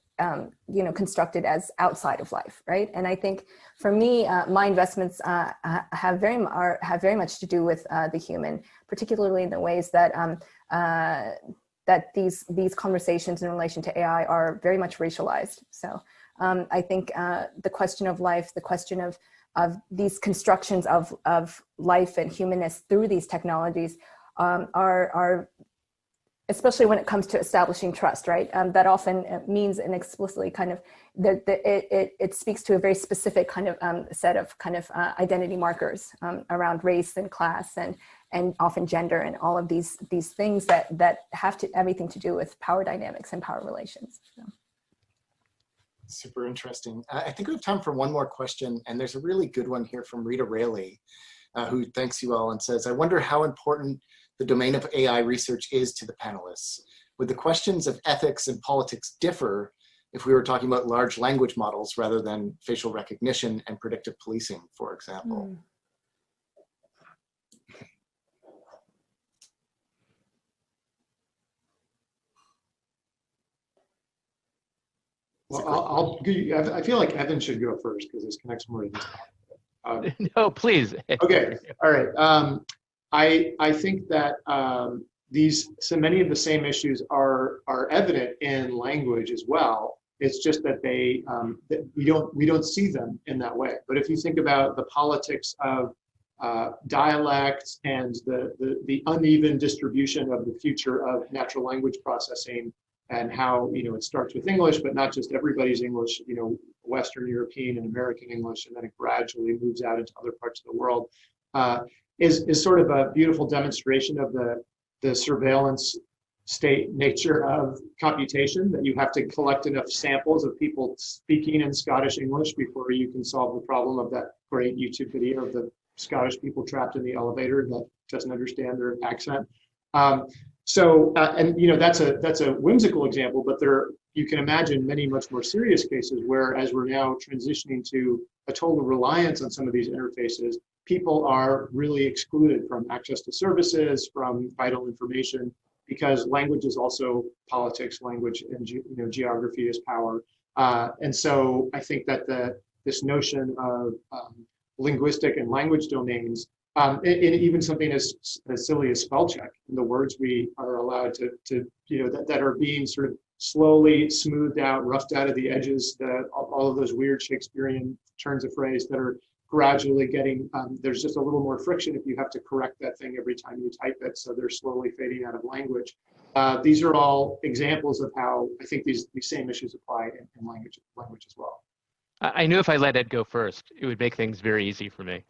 constructed as outside of life, right? And I think for me, my investments have very much to do with the human, particularly in the ways that that these conversations in relation to AI are very much racialized. So I think the question of life, the question of these constructions of life and humanness through these technologies are, especially when it comes to establishing trust, right? That often means an explicitly kind of, it speaks to a very specific kind of set of kind of identity markers around race and class and often gender, and all of these things that have everything to do with power dynamics and power relations. So. Super interesting. I think we have time for one more question, and there's a really good one here from Rita Rayleigh, who thanks you all and says, I wonder how important the domain of AI research is to the panelists. Would the questions of ethics and politics differ if we were talking about large language models rather than facial recognition and predictive policing, for example? Well, I feel like Evan should go first because this connects more to this topic. No, please. Okay, all right. I think that so many of the same issues are evident in language as well. It's just that that we don't see them in that way. But if you think about the politics of dialects and the uneven distribution of the future of natural language processing, and how it starts with English, but not just everybody's English, Western European and American English, and then it gradually moves out into other parts of the world, is sort of a beautiful demonstration of the surveillance state nature of computation, that you have to collect enough samples of people speaking in Scottish English before you can solve the problem of that great YouTube video of the Scottish people trapped in the elevator that doesn't understand their accent. That's a whimsical example, but you can imagine many much more serious cases where, as we're now transitioning to a total reliance on some of these interfaces, people are really excluded from access to services, from vital information, because language is also politics. Language and geography is power. And so I think that this notion of linguistic and language domains, and even something as silly as spell check, the words we are allowed to that are being sort of slowly smoothed out, roughed out of the edges, all of those weird Shakespearean turns of phrase that are gradually getting, there's just a little more friction if you have to correct that thing every time you type it, so they're slowly fading out of language. These are all examples of how I think these same issues apply in language as well. I knew if I let Ed go first, it would make things very easy for me.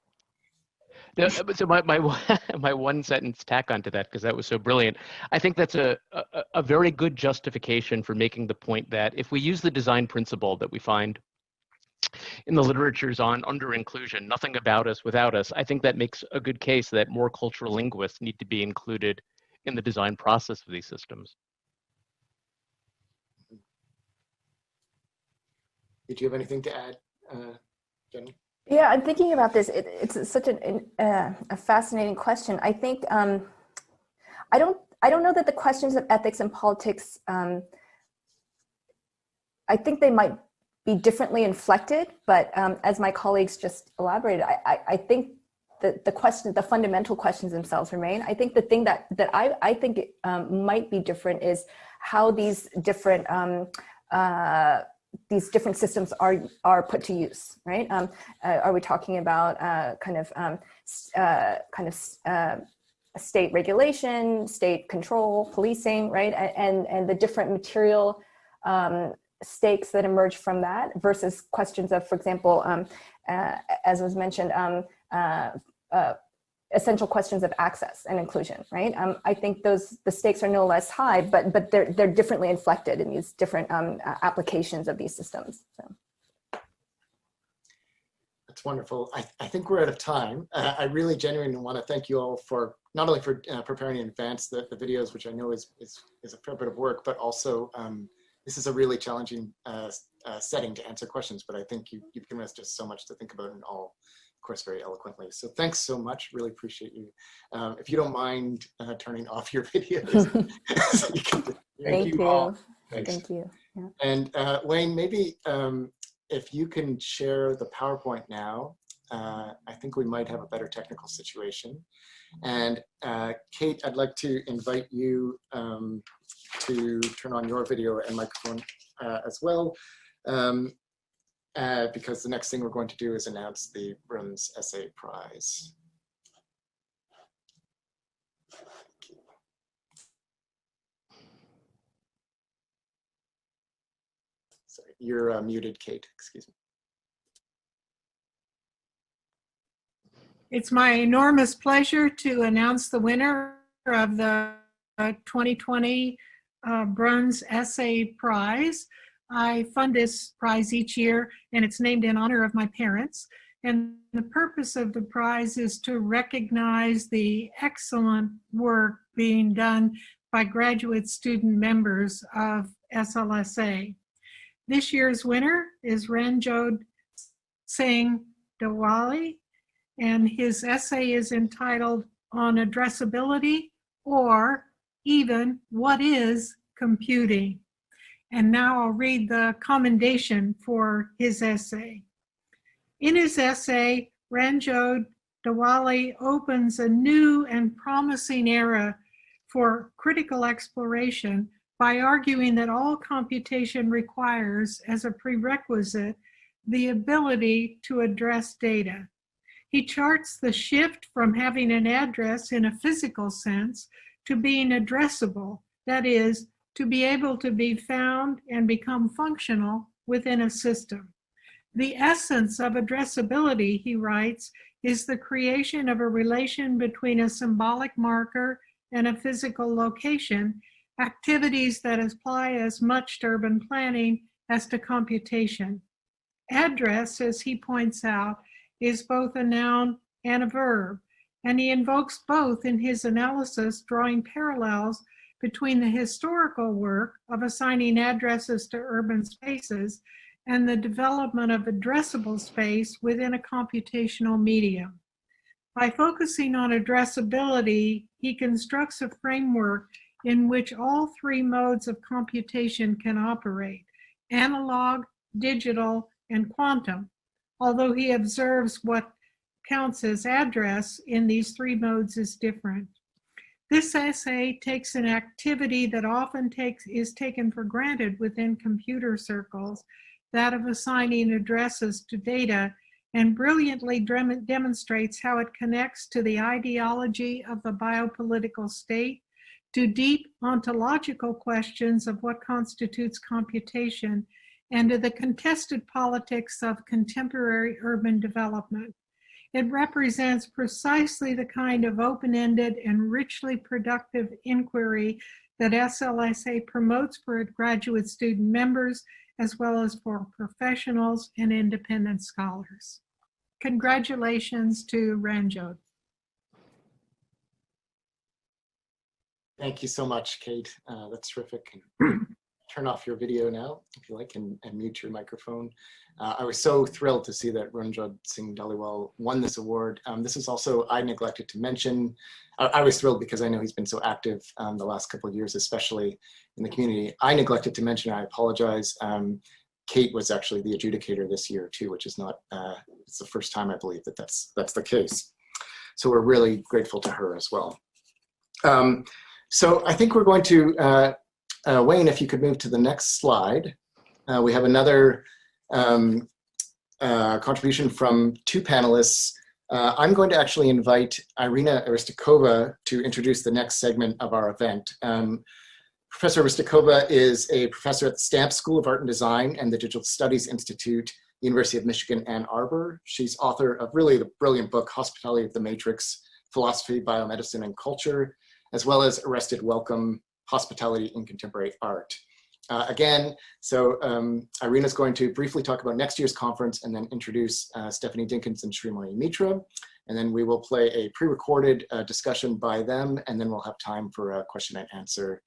So my one sentence tack onto that, because that was so brilliant, I think that's a very good justification for making the point that if we use the design principle that we find in the literatures on under-inclusion, nothing about us without us, I think that makes a good case that more cultural linguists need to be included in the design process of these systems. Did you have anything to add, Jenny? Yeah, I'm thinking about this. It's such a fascinating question. I think I don't know that the questions of ethics and politics. I think they might be differently inflected, but as my colleagues just elaborated, I think that the fundamental questions themselves remain. I think the thing that I think might be different is how these different systems are put to use, right? Are we talking about state regulation, state control, policing, right? And the different material stakes that emerge from that versus questions of, for example, as was mentioned, essential questions of access and inclusion, right? I think the stakes are no less high, but they're differently inflected in these different applications of these systems. So. That's wonderful. I think we're out of time. I really genuinely want to thank you all for not only for preparing in advance the videos, which I know is a fair bit of work, but also this is a really challenging setting to answer questions. But I think you've given us just so much to think about, and all, of course, very eloquently. So thanks so much. Really appreciate you. If you don't mind turning off your videos. So you can Thank you. All. Thank you. Yeah. And Wayne, maybe if you can share the PowerPoint now, I think we might have a better technical situation. And Kate, I'd like to invite you to turn on your video and microphone as well. Because the next thing we're going to do is announce the Bruns Essay Prize. Sorry, you're muted, Kate, excuse me. It's my enormous pleasure to announce the winner of the 2020 Bruns Essay Prize. I fund this prize each year, and it's named in honor of my parents. And the purpose of the prize is to recognize the excellent work being done by graduate student members of SLSA. This year's winner is Ranjot Singh Dawali, and his essay is entitled On Addressability, or even What is Computing? And now I'll read the commendation for his essay. In his essay, Ranjot Dawali opens a new and promising era for critical exploration by arguing that all computation requires, as a prerequisite, the ability to address data. He charts the shift from having an address in a physical sense to being addressable, that is, to be able to be found and become functional within a system. The essence of addressability, he writes, is the creation of a relation between a symbolic marker and a physical location, activities that apply as much to urban planning as to computation. Address, as he points out, is both a noun and a verb, and he invokes both in his analysis, drawing parallels between the historical work of assigning addresses to urban spaces and the development of addressable space within a computational medium. By focusing on addressability, he constructs a framework in which all three modes of computation can operate: analog, digital, and quantum, although he observes what counts as address in these three modes is different. This essay takes an activity that often is taken for granted within computer circles, that of assigning addresses to data, and brilliantly demonstrates how it connects to the ideology of the biopolitical state, to deep ontological questions of what constitutes computation, and to the contested politics of contemporary urban development. It represents precisely the kind of open-ended and richly productive inquiry that SLSA promotes for graduate student members, as well as for professionals and independent scholars. Congratulations to Ranjot. Thank you so much, Kate. That's terrific. Turn off your video now, if you like, and mute your microphone. I was so thrilled to see that Ranjot Singh Dhaliwal won this award. This is also, I neglected to mention, I was thrilled because I know he's been so active the last couple of years, especially in the community. I neglected to mention, I apologize, Kate was actually the adjudicator this year too, which is not, it's the first time I believe that that's the case. So we're really grateful to her as well. So I think we're going to, Wayne, if you could move to the next slide. We have another contribution from two panelists. I'm going to actually invite Irina Aristarkhova to introduce the next segment of our event. Professor Aristarkhova is a professor at the Stamp School of Art and Design and the Digital Studies Institute, University of Michigan, Ann Arbor. She's author of really the brilliant book, Hospitality of the Matrix, Philosophy, Biomedicine, and Culture, as well as Arrested Welcome, Hospitality in Contemporary Art. Irina's going to briefly talk about next year's conference and then introduce Stephanie Dinkins and Srimoyee Mitra. And then we will play a pre-recorded discussion by them, and then we'll have time for a question and answer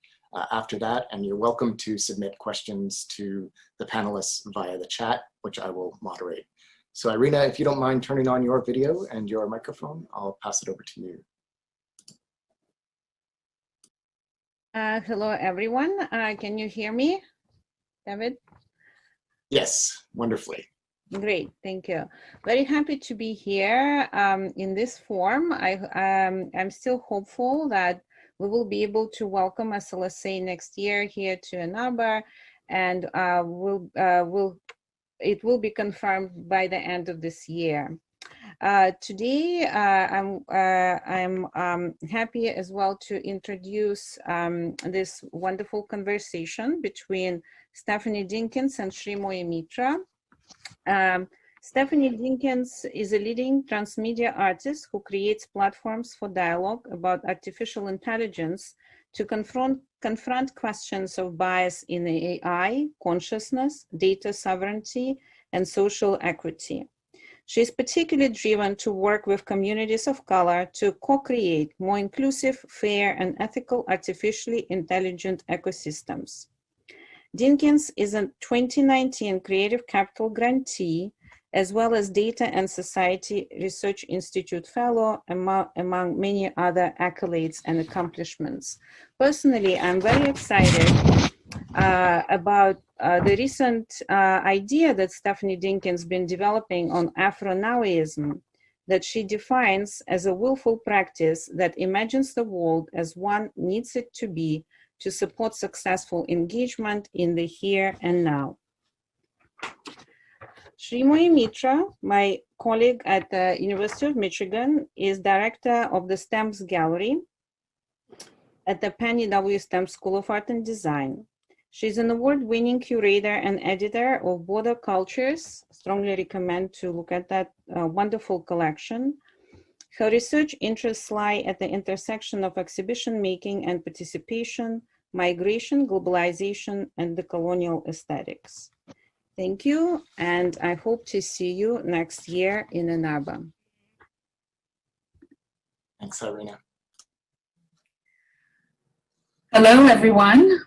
after that. And you're welcome to submit questions to the panelists via the chat, which I will moderate. So Irina, if you don't mind turning on your video and your microphone, I'll pass it over to you. Hello, everyone. Can you hear me, David? Yes, wonderfully. Great, thank you. Very happy to be here in this form. I'm still hopeful that we will be able to welcome SLSA next year here to Ann Arbor, and it will be confirmed by the end of this year. Today, I'm happy as well to introduce this wonderful conversation between Stephanie Dinkins and Srimoyee Mitra. Stephanie Dinkins is a leading transmedia artist who creates platforms for dialogue about artificial intelligence to confront questions of bias in AI, consciousness, data sovereignty, and social equity. She is particularly driven to work with communities of color to co-create more inclusive, fair, and ethical artificially intelligent ecosystems. Dinkins is a 2019 Creative Capital grantee, as well as Data and Society Research Institute Fellow, among many other accolades and accomplishments. Personally, I'm very excited about the recent idea that Stephanie Dinkins been developing on Afro-Nowism, that she defines as a willful practice that imagines the world as one needs it to be to support successful engagement in the here and now. Srimoyee Mitra, my colleague at the University of Michigan, is director of the STEMS Gallery at the Penny W. Stamps School of Art and Design. She's an award-winning curator and editor of Border Cultures. Strongly recommend to look at that wonderful collection. Her research interests lie at the intersection of exhibition making and participation, migration, globalization, and the colonial aesthetics. Thank you, and I hope to see you next year in Ann Arbor. Thanks, Irina. Hello, everyone.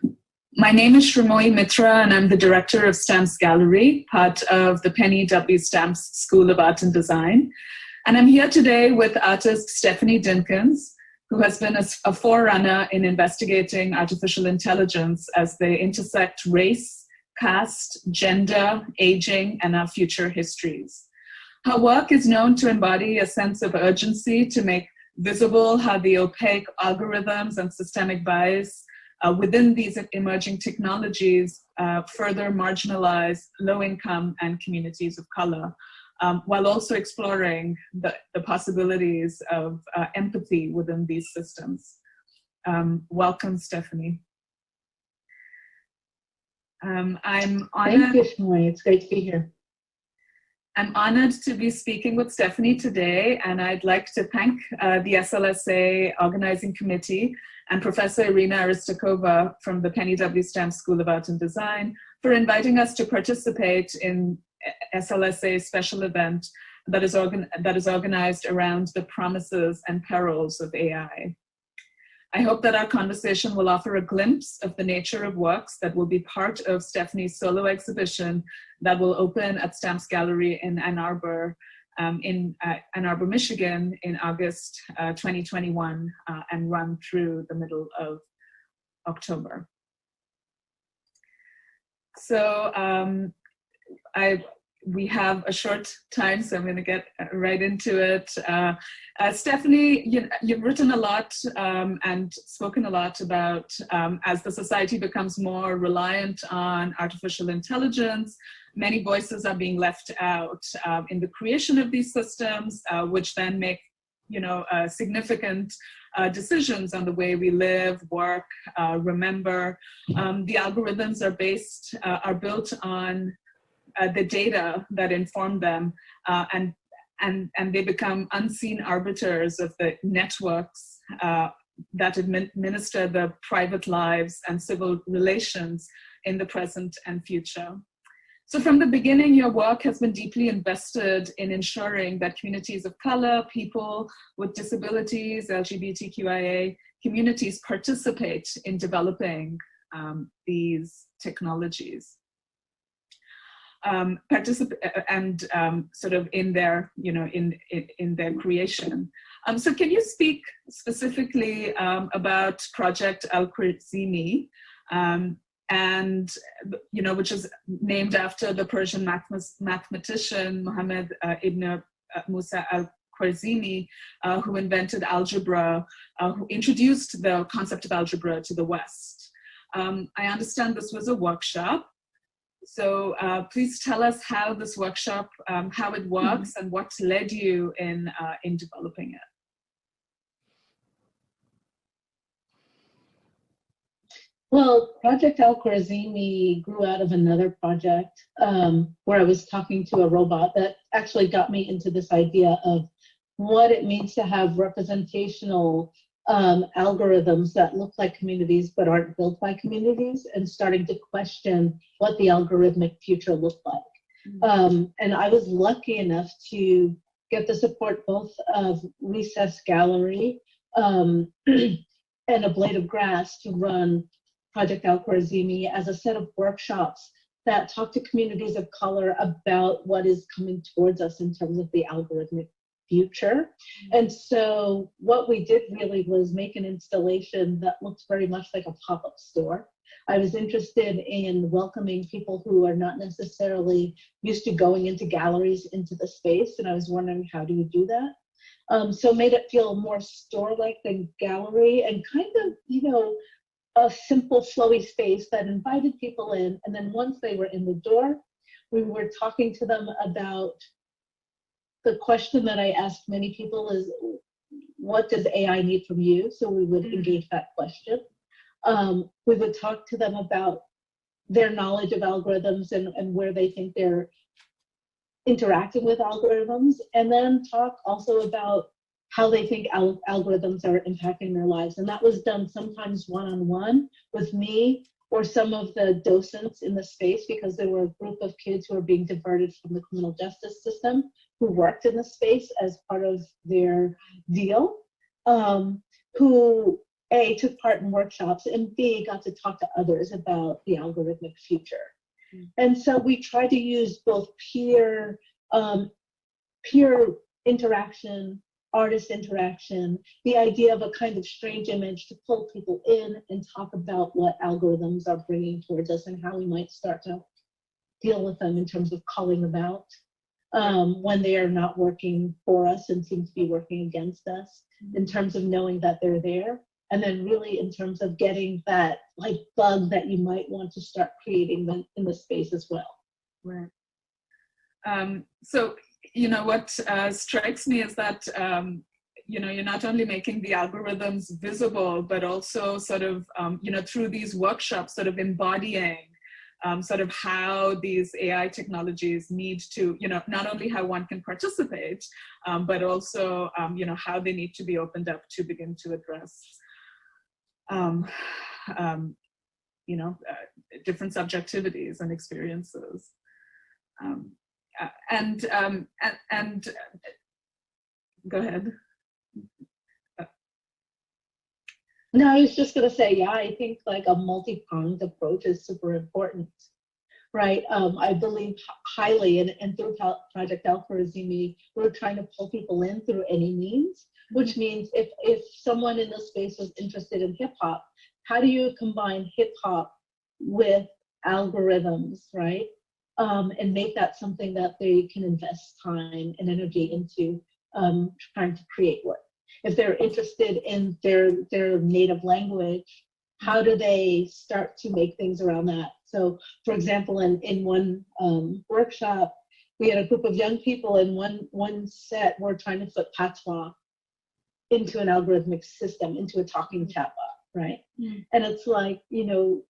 My name is Shrimoyee Mitra, and I'm the director of Stamps Gallery, part of the Penny W. Stamps School of Art and Design. And I'm here today with artist Stephanie Dinkins, who has been a forerunner in investigating artificial intelligence as they intersect race, caste, gender, aging, and our future histories. Her work is known to embody a sense of urgency to make visible how the opaque algorithms and systemic bias within these emerging technologies further marginalize low-income and communities of color, while also exploring the possibilities of empathy within these systems. Welcome, Stephanie. I'm honored. Thank you, Srimoyee. It's great to be here. I'm honored to be speaking with Stephanie today, and I'd like to thank the SLSA Organizing Committee and Professor Irina Aristarkhova from the Penny W. Stamps School of Art and Design for inviting us to participate in SLSA's special event that is organized around the promises and perils of AI. I hope that our conversation will offer a glimpse of the nature of works that will be part of Stephanie's solo exhibition that will open at Stamps Gallery in Ann Arbor, Michigan in August 2021 and run through the middle of October. So we have a short time, so I'm going to get right into it. Stephanie, you've written a lot and spoken a lot about as the society becomes more reliant on artificial intelligence, many voices are being left out in the creation of these systems, which then make significant decisions on the way we live, work, remember. The algorithms are built on the data that inform them, and they become unseen arbiters of the networks that administer the private lives and civil relations in the present and future. So from the beginning, your work has been deeply invested in ensuring that communities of color, people with disabilities, LGBTQIA communities participate in developing these technologies. Sort of in their, in their creation. So can you speak specifically about Project Al-Khwarizmi, which is named after the Persian mathematician Muhammad ibn Musa al-Khwarizmi, who invented algebra, who introduced the concept of algebra to the West. I understand this was a workshop. So please tell us how this workshop, how it works, and what led you in developing it. Well, Project Al-Khwarizmi grew out of another project where I was talking to a robot that actually got me into this idea of what it means to have representational algorithms that look like communities but aren't built by communities, and starting to question what the algorithmic future looked like. And I was lucky enough to get the support both of Recess Gallery and A Blade of Grass to run Project Al-Khwarizmi as a set of workshops that talk to communities of color about what is coming towards us in terms of the algorithmic future. And so what we did really was make an installation that looks very much like a pop-up store. I was interested in welcoming people who are not necessarily used to going into galleries into the space, and I was wondering, how do you do that? So made it feel more store-like than gallery, and kind of, a simple, flowy space that invited people in. And then once they were in the door, we were talking to them about the question that I asked many people is, what does AI need from you? So we would engage that question. We would talk to them about their knowledge of algorithms and where they think they're interacting with algorithms, and then talk also about how they think algorithms are impacting their lives. And that was done sometimes one-on-one with me or some of the docents in the space, because there were a group of kids who were being diverted from the criminal justice system who worked in the space as part of their deal, who A, took part in workshops, and B, got to talk to others about the algorithmic future. And so we try to use both peer interaction, artist interaction, the idea of a kind of strange image to pull people in and talk about what algorithms are bringing towards us and how we might start to deal with them in terms of calling them out when they are not working for us and seem to be working against us, in terms of knowing that they're there. And then really in terms of getting that like bug that you might want to start creating them in the space as well. Right. So, you know, what strikes me is that, you know, you're not only making the algorithms visible, but also sort of, you know, through these workshops, sort of embodying sort of how these AI technologies need to, you know, not only how one can participate, but also, you know, how they need to be opened up to begin to address you know, different subjectivities and experiences. And go ahead. No, I was just going to say, yeah, I think like a multi-pronged approach is super important, right? I believe highly, and through Project Al-Khwarizmi, we're trying to pull people in through any means, which means if someone in the space is interested in hip hop, how do you combine hip hop with algorithms, right? And make that something that they can invest time and energy into trying to create work. If they're interested in their native language, how do they start to make things around that? So, for example, in one workshop, we had a group of young people, and one set were trying to put patois into an algorithmic system, into a talking chatbot, right? And it's like, you know,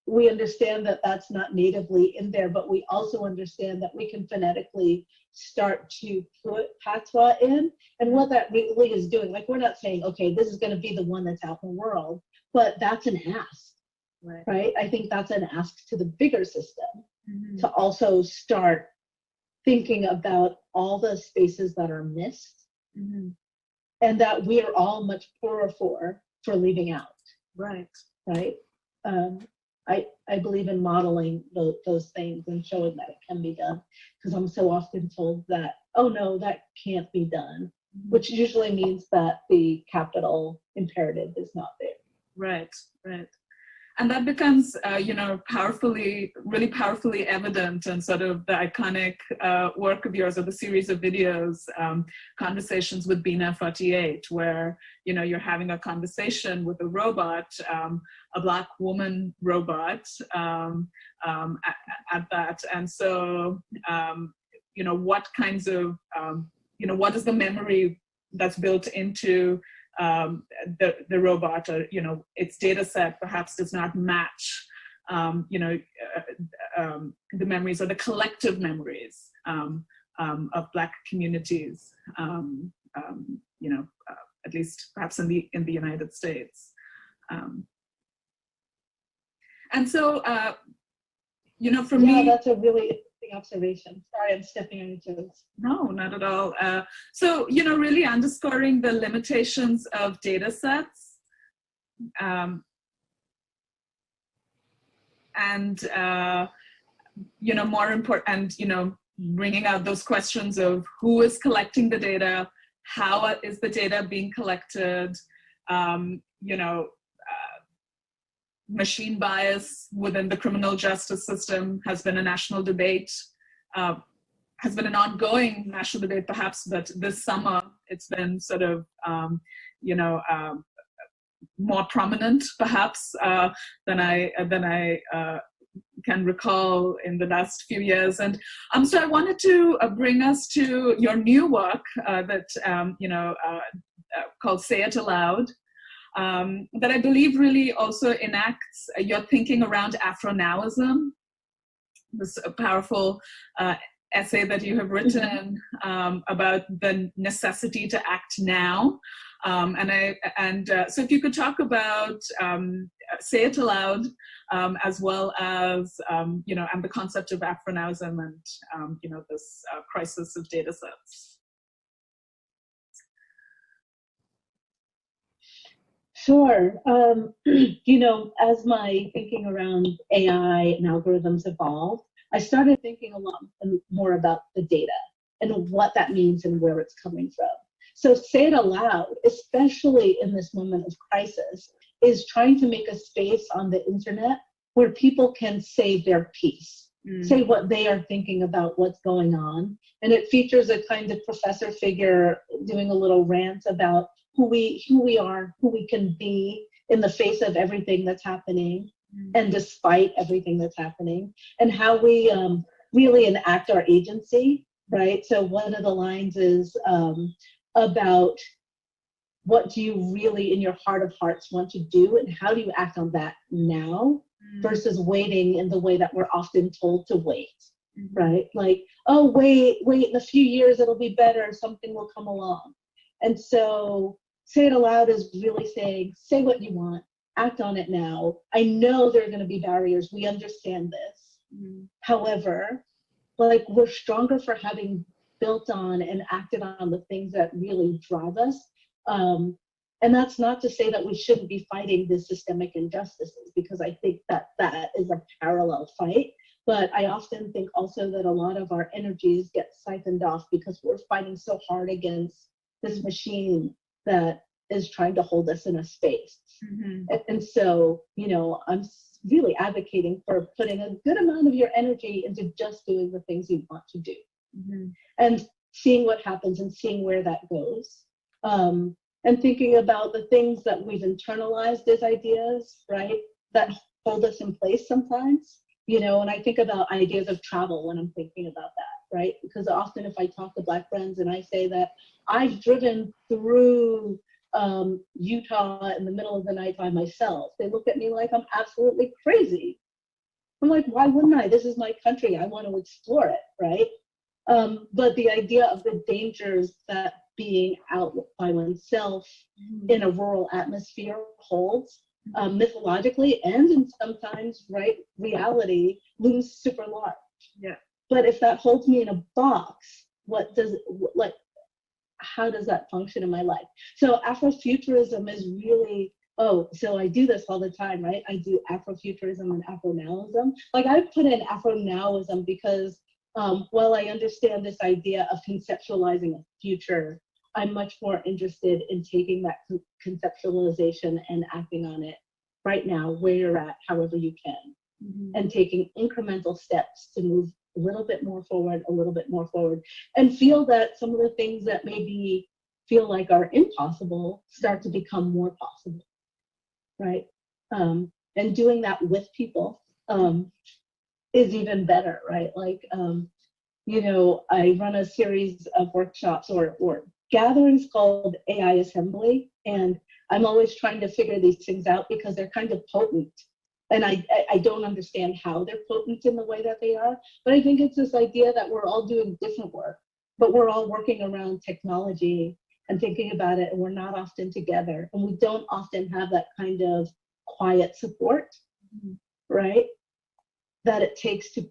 we understand that that's not natively in there, but we also understand that we can phonetically start to put patois in. And what that really is doing, like, we're not saying, okay, this is going to be the one that's out in the world, but that's an ask, right? I think that's an ask to the bigger system to also start thinking about all the spaces that are missed and that we are all much poorer for leaving out. Right. I believe in modeling those things and showing that it can be done, because I'm so often told that, oh no, that can't be done, which usually means that the capital imperative is not there. Right. And that becomes, you know, really powerfully evident in sort of the iconic work of yours, or the series of videos, Conversations with Bina 48, where, you know, you're having a conversation with a robot, a Black woman robot at that. And so, you know, what kinds of, you know, what is the memory that's built into the robot, or, you know, its data set perhaps does not match, you know, the memories or the collective memories of Black communities, you know, at least perhaps in the United States. And so, you know, for me, that's a really interesting observation. Sorry, I'm stepping on your toes. No, not at all. So, you know, really underscoring the limitations of data sets, and, you know, more important, and, you know, bringing out those questions of who is collecting the data, how is the data being collected, you know, machine bias within the criminal justice system has been a national debate, has been an ongoing national debate perhaps, but this summer it's been sort of, you know, more prominent, perhaps, than I can recall in the last few years. And so I wanted to bring us to your new work that called Say It Aloud, that I believe really also enacts your thinking around Afro-Nowism, this powerful essay that you have written about the necessity to act now. So if you could talk about Say It Aloud, as well as, and the concept of Afro-Nowism and, this crisis of data sets. Sure. As my thinking around AI and algorithms evolved, I started thinking a lot more about the data and what that means and where it's coming from. So Say It Aloud, especially in this moment of crisis, is trying to make a space on the internet where people can say their piece, say what they are thinking about what's going on. And it features a kind of professor figure doing a little rant about who we are, who we can be in the face of everything that's happening and despite everything that's happening, and how we really enact our agency, right? So one of the lines is about what do you really in your heart of hearts want to do, and how do you act on that now versus waiting in the way that we're often told to wait, right? Like, oh, wait, in a few years it'll be better, something will come along. And so Say It Aloud is really saying, say what you want, act on it now. I know there are going to be barriers. We understand this. However, like, we're stronger for having built on and acted on the things that really drive us. And that's not to say that we shouldn't be fighting the systemic injustices, because I think that that is a parallel fight. But I often think also that a lot of our energies get siphoned off because we're fighting so hard against this machine that is trying to hold us in a space. And so, I'm really advocating for putting a good amount of your energy into just doing the things you want to do and seeing what happens and seeing where that goes. And thinking about the things that we've internalized as ideas, right, that hold us in place sometimes. And I think about ideas of travel when I'm thinking about that, right? Because often if I talk to Black friends and I say that I've driven through Utah in the middle of the night by myself, they look at me like I'm absolutely crazy. I'm like, why wouldn't I? This is my country. I want to explore it, right? But the idea of the dangers that being out by oneself in a rural atmosphere holds, mythologically and in sometimes, right, reality, looms super large. Yeah. But if that holds me in a box, how does that function in my life? So Afrofuturism is really, so I do this all the time, right? I do Afrofuturism and Afro-Nowism. Like, I put in Afro-Nowism because while I understand this idea of conceptualizing a future, I'm much more interested in taking that conceptualization and acting on it right now, where you're at, however you can, and taking incremental steps to move a little bit more forward, and feel that some of the things that maybe feel like are impossible start to become more possible, right? And doing that with people is even better, right? Like, I run a series of workshops or gatherings called AI Assembly, and I'm always trying to figure these things out because they're kind of potent. And I don't understand how they're potent in the way that they are, but I think it's this idea that we're all doing different work, but we're all working around technology and thinking about it, and we're not often together, and we don't often have that kind of quiet support, right, that it takes to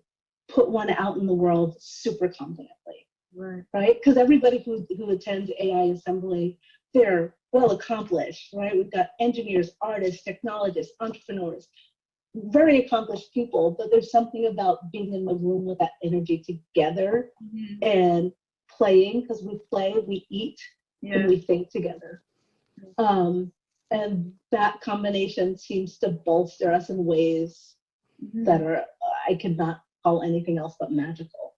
put one out in the world super confidently, right? Because everybody who attends AI Assembly, they're well accomplished, right? We've got engineers, artists, technologists, entrepreneurs, very accomplished people, but there's something about being in the room with that energy together and playing, because we play, we eat, and we think together. And that combination seems to bolster us in ways that are, I cannot call anything else but magical.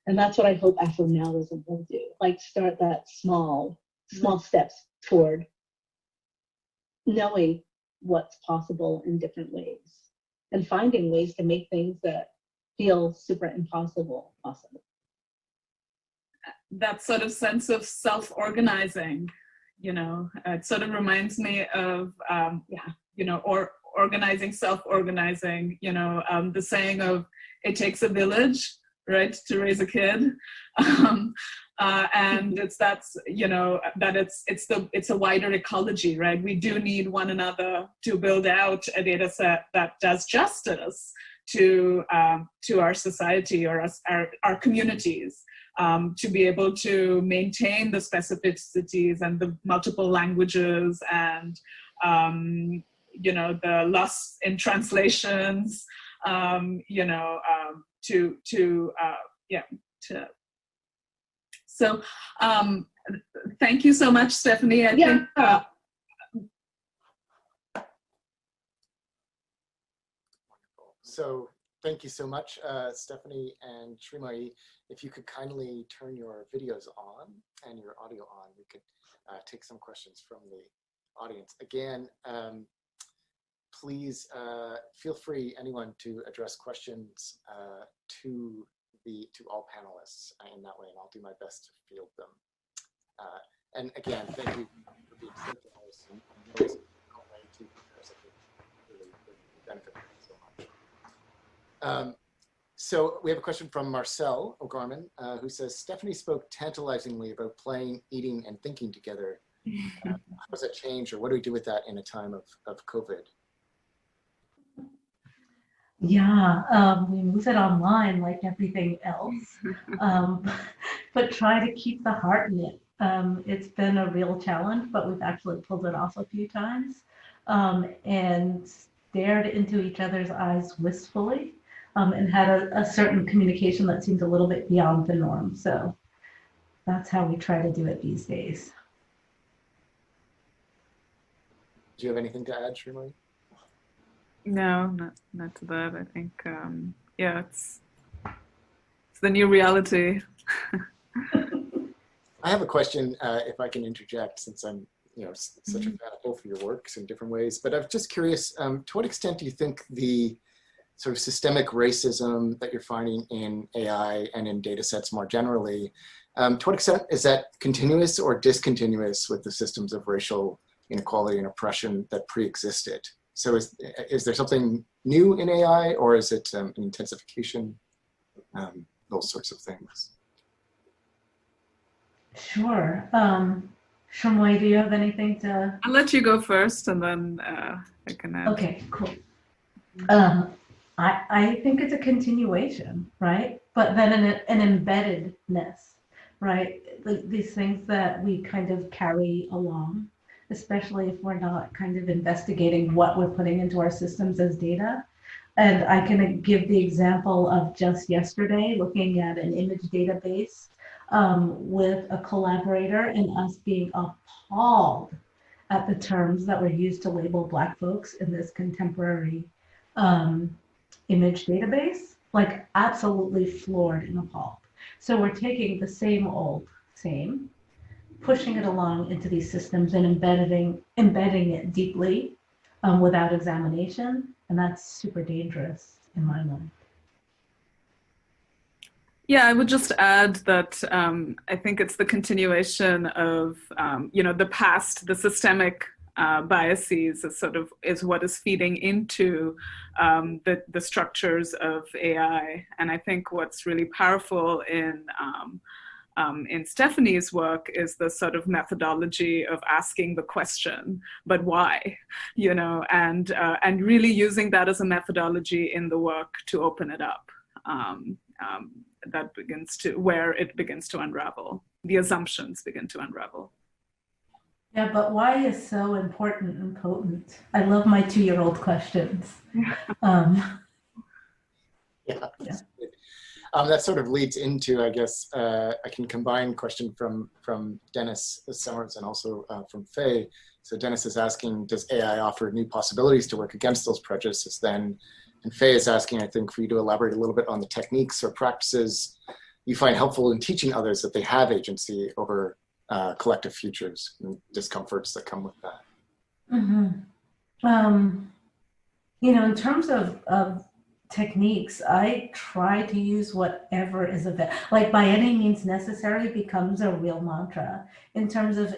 And that's what I hope Afro-Nowism will do, like start that small steps toward knowing what's possible in different ways and finding ways to make things that feel super impossible possible. That sort of sense of self-organizing, you know, it sort of reminds me of, you know, or organizing, self-organizing, you know, the saying of it takes a village, right, to raise a kid. And that's, you know, that it's a wider ecology, right? We do need one another to build out a data set that does justice to our society or our communities, to be able to maintain the specificities and the multiple languages and you know, the loss in translations, you know, so thank you so much, Stephanie. I think so thank you so much, Stephanie and Srimoyee. If you could kindly turn your videos on and your audio on, we could take some questions from the audience. Again, please feel free, anyone, to address questions to all panelists in that way, and I'll do my best to field them. And again, thank you for being synchronized and really to prepare such a really benefit so much. So we have a question from Marcel O'Gorman, who says, Stephanie spoke tantalizingly about playing, eating, and thinking together. How does that change, or what do we do with that in a time of COVID? Yeah, we move it online like everything else, but try to keep the heart in it. It's been a real challenge, but we've actually pulled it off a few times, and stared into each other's eyes wistfully, and had a certain communication that seemed a little bit beyond the norm. So that's how we try to do it these days. Do you have anything to add, Srimoyee? No, not to that. I think, yeah, it's the new reality. I have a question, if I can interject, since I'm, you know, such a fan of both of your works in different ways. But I'm just curious, to what extent do you think the sort of systemic racism that you're finding in AI and in data sets more generally, to what extent is that continuous or discontinuous with the systems of racial inequality and oppression that pre-existed? So is there something new in AI, or is it an intensification? Those sorts of things. Sure. Srimoyee, do you have anything to? I'll let you go first, and then I can add. Okay, cool. I think it's a continuation, right? But then an embeddedness, right? These things that we kind of carry along, especially if we're not kind of investigating what we're putting into our systems as data. And I can give the example of just yesterday looking at an image database with a collaborator and us being appalled at the terms that were used to label Black folks in this contemporary image database, like absolutely floored and appalled. So we're taking the same old, pushing it along into these systems and embedding it deeply without examination. And that's super dangerous in my mind. Yeah, I would just add that I think it's the continuation of, you know, the past, the systemic biases is what is feeding into the structures of AI. And I think what's really powerful in Stephanie's work is the sort of methodology of asking the question, but why, you know, and really using that as a methodology in the work to open it up. That begins to, where it begins to unravel. The assumptions begin to unravel. Yeah, but why is so important and potent? I love my 2-year-old questions. Yeah. That sort of leads into, I guess, I can combine question from Dennis Summers and also from Faye. So Dennis is asking, does AI offer new possibilities to work against those prejudices then? And Faye is asking, I think, for you to elaborate a little bit on the techniques or practices you find helpful in teaching others that they have agency over collective futures and discomforts that come with that. You know, in terms of techniques, I try to use whatever is available. Like by any means necessary becomes a real mantra in terms of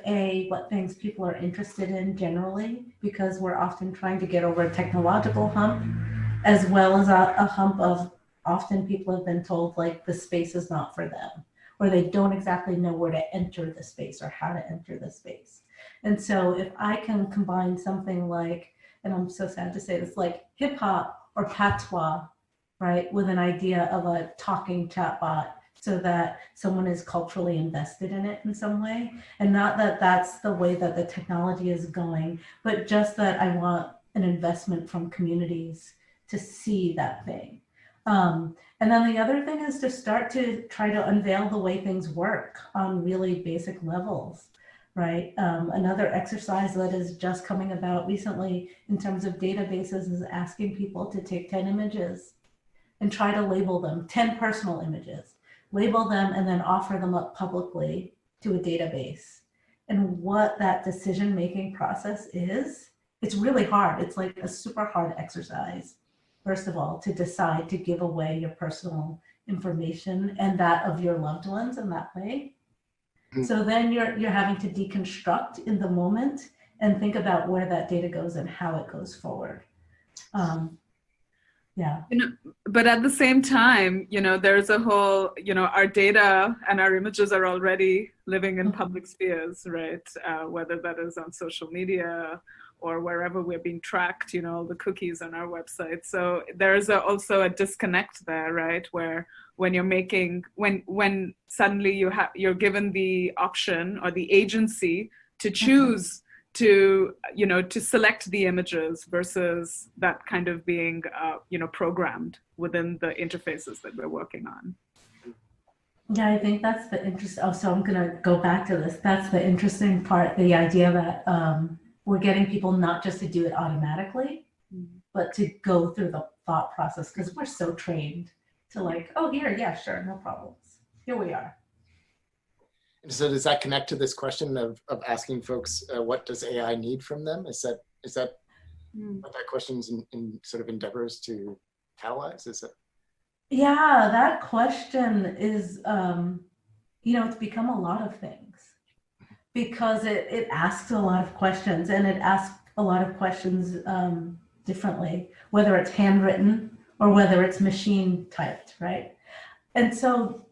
what things people are interested in generally, because we're often trying to get over a technological hump, as well as a hump of often people have been told like the space is not for them, or they don't exactly know where to enter the space or how to enter the space. And so if I can combine something like, and I'm so sad to say this, like hip hop or patois, right, with an idea of a talking chatbot so that someone is culturally invested in it in some way. And not that that's the way that the technology is going, but just that I want an investment from communities to see that thing. And then the other thing is to start to try to unveil the way things work on really basic levels. Right. Another exercise that is just coming about recently in terms of databases is asking people to take 10 images and try to label them, 10 personal images, label them and then offer them up publicly to a database. And what that decision-making process is, it's really hard. It's like a super hard exercise, first of all, to decide to give away your personal information and that of your loved ones in that way. So then you're having to deconstruct in the moment and think about where that data goes and how it goes forward. Yeah. You know, but at the same time, you know, there's a whole, you know, our data and our images are already living in public spheres, right? Whether that is on social media or wherever we're being tracked, you know, all the cookies on our website. So there's also a disconnect there, right? Where when you're making, when suddenly you're given the option or the agency to choose to, you know, to select the images versus that kind of being, you know, programmed within the interfaces that we're working on. Yeah, I think that's the interesting, oh, so I'm gonna go back to this. That's the interesting part, the idea that we're getting people not just to do it automatically, but to go through the thought process, because we're so trained to like, oh, here, yeah, sure, no problems. Here we are. And so does that connect to this question of asking folks, what does AI need from them? Is that what that question's in sort of endeavors to catalyze? Is it? Yeah, that question is, you know, it's become a lot of things because it asks a lot of questions, and it asks a lot of questions differently, whether it's handwritten or whether it's machine typed, right? And so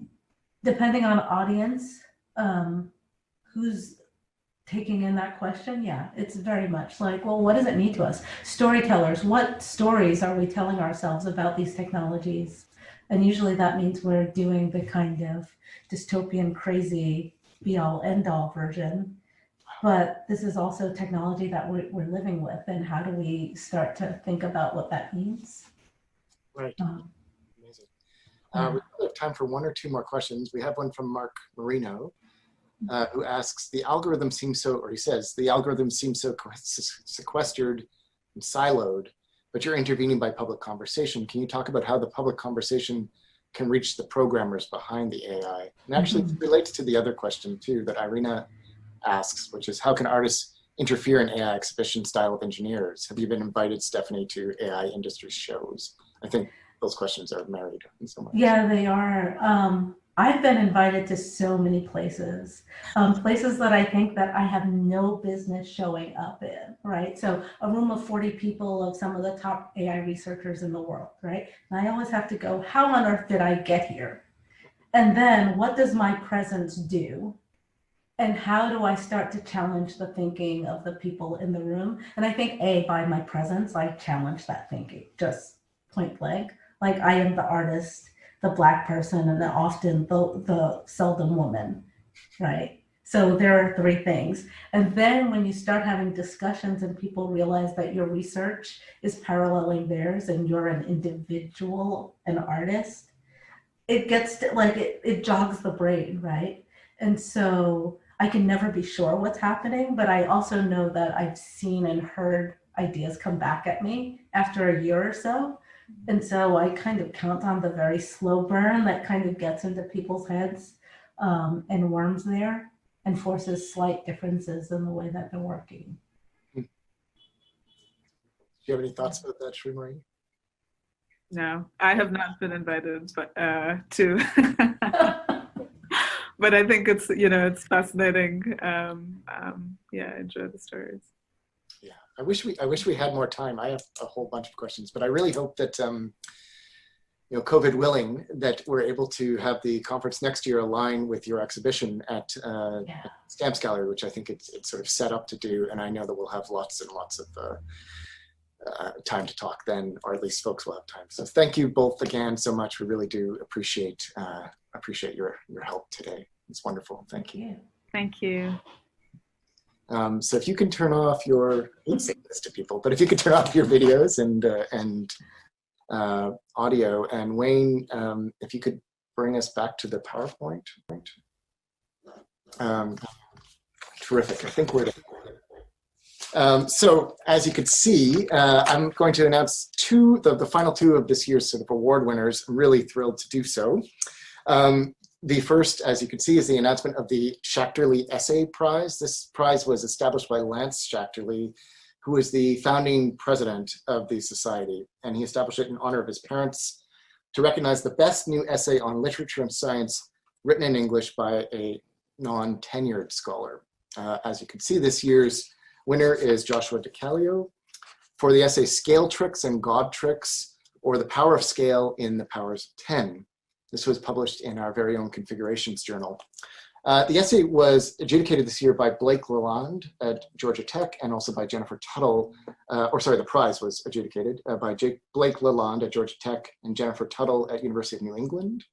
depending on audience, who's taking in that question, yeah, it's very much like, well, what does it mean to us? Storytellers, what stories are we telling ourselves about these technologies? And usually that means we're doing the kind of dystopian, crazy, be-all, end-all version. But this is also technology that we're living with, and how do we start to think about what that means? Right. Amazing. We have time for one or two more questions. We have one from Mark Marino, who asks, the algorithm seems so, or he says, the algorithm seems so sequestered and siloed, but you're intervening by public conversation. Can you talk about how the public conversation can reach the programmers behind the AI? And actually it relates to the other question too that Irina asks, which is how can artists interfere in AI exhibition style of engineers? Have you been invited, Stephanie, to AI industry shows? I think those questions are married in some ways. Yeah, they are. I've been invited to so many places, places that I think that I have no business showing up in, right? So a room of 40 people of some of the top AI researchers in the world, right? And I always have to go, how on earth did I get here? And then what does my presence do? And how do I start to challenge the thinking of the people in the room? And I think by my presence, I challenge that thinking, just point blank. Like I am the artist, the Black person, and often the seldom woman, right? So there are three things. And then when you start having discussions and people realize that your research is paralleling theirs and you're an individual, an artist, it gets to, like, it jogs the brain, right? And so I can never be sure what's happening, but I also know that I've seen and heard ideas come back at me after a year or so. And so I kind of count on the very slow burn that kind of gets into people's heads and worms there and forces slight differences in the way that they're working. you have any thoughts about that, Srimoyee? No, I have not been invited, but to. But I think it's, you know, it's fascinating. Yeah, I enjoy the stories. Yeah, I wish we had more time. I have a whole bunch of questions, but I really hope that you know, COVID willing, that we're able to have the conference next year align with your exhibition at Stamps Gallery, which I think it's sort of set up to do, and I know that we'll have lots and lots of time to talk then, or at least folks will have time. So thank you both again so much. We really do appreciate your help today. It's wonderful. Thank you. Thank you. So if you can turn off your, let's say this to people, but if you could turn off your videos and audio, and Wayne, if you could bring us back to the PowerPoint. Terrific. I think we're there. So as you can see, I'm going to announce the final two of this year's sort of award winners. I'm really thrilled to do so. The first, as you can see, is the announcement of the Shakhterly Essay Prize. This prize was established by Lance Schachterle, who is the founding president of the society, and he established it in honor of his parents to recognize the best new essay on literature and science written in English by a non-tenured scholar. As you can see, this year's winner is Joshua DiCalio for the essay Scale Tricks and God Tricks, or the Power of Scale in the Powers of 10. This was published in our very own Configurations Journal. The essay was adjudicated this year by Blake Lalonde at Georgia Tech, and also by Jennifer Tuttle, the prize was adjudicated by Blake Lalonde at Georgia Tech and Jennifer Tuttle at University of New England.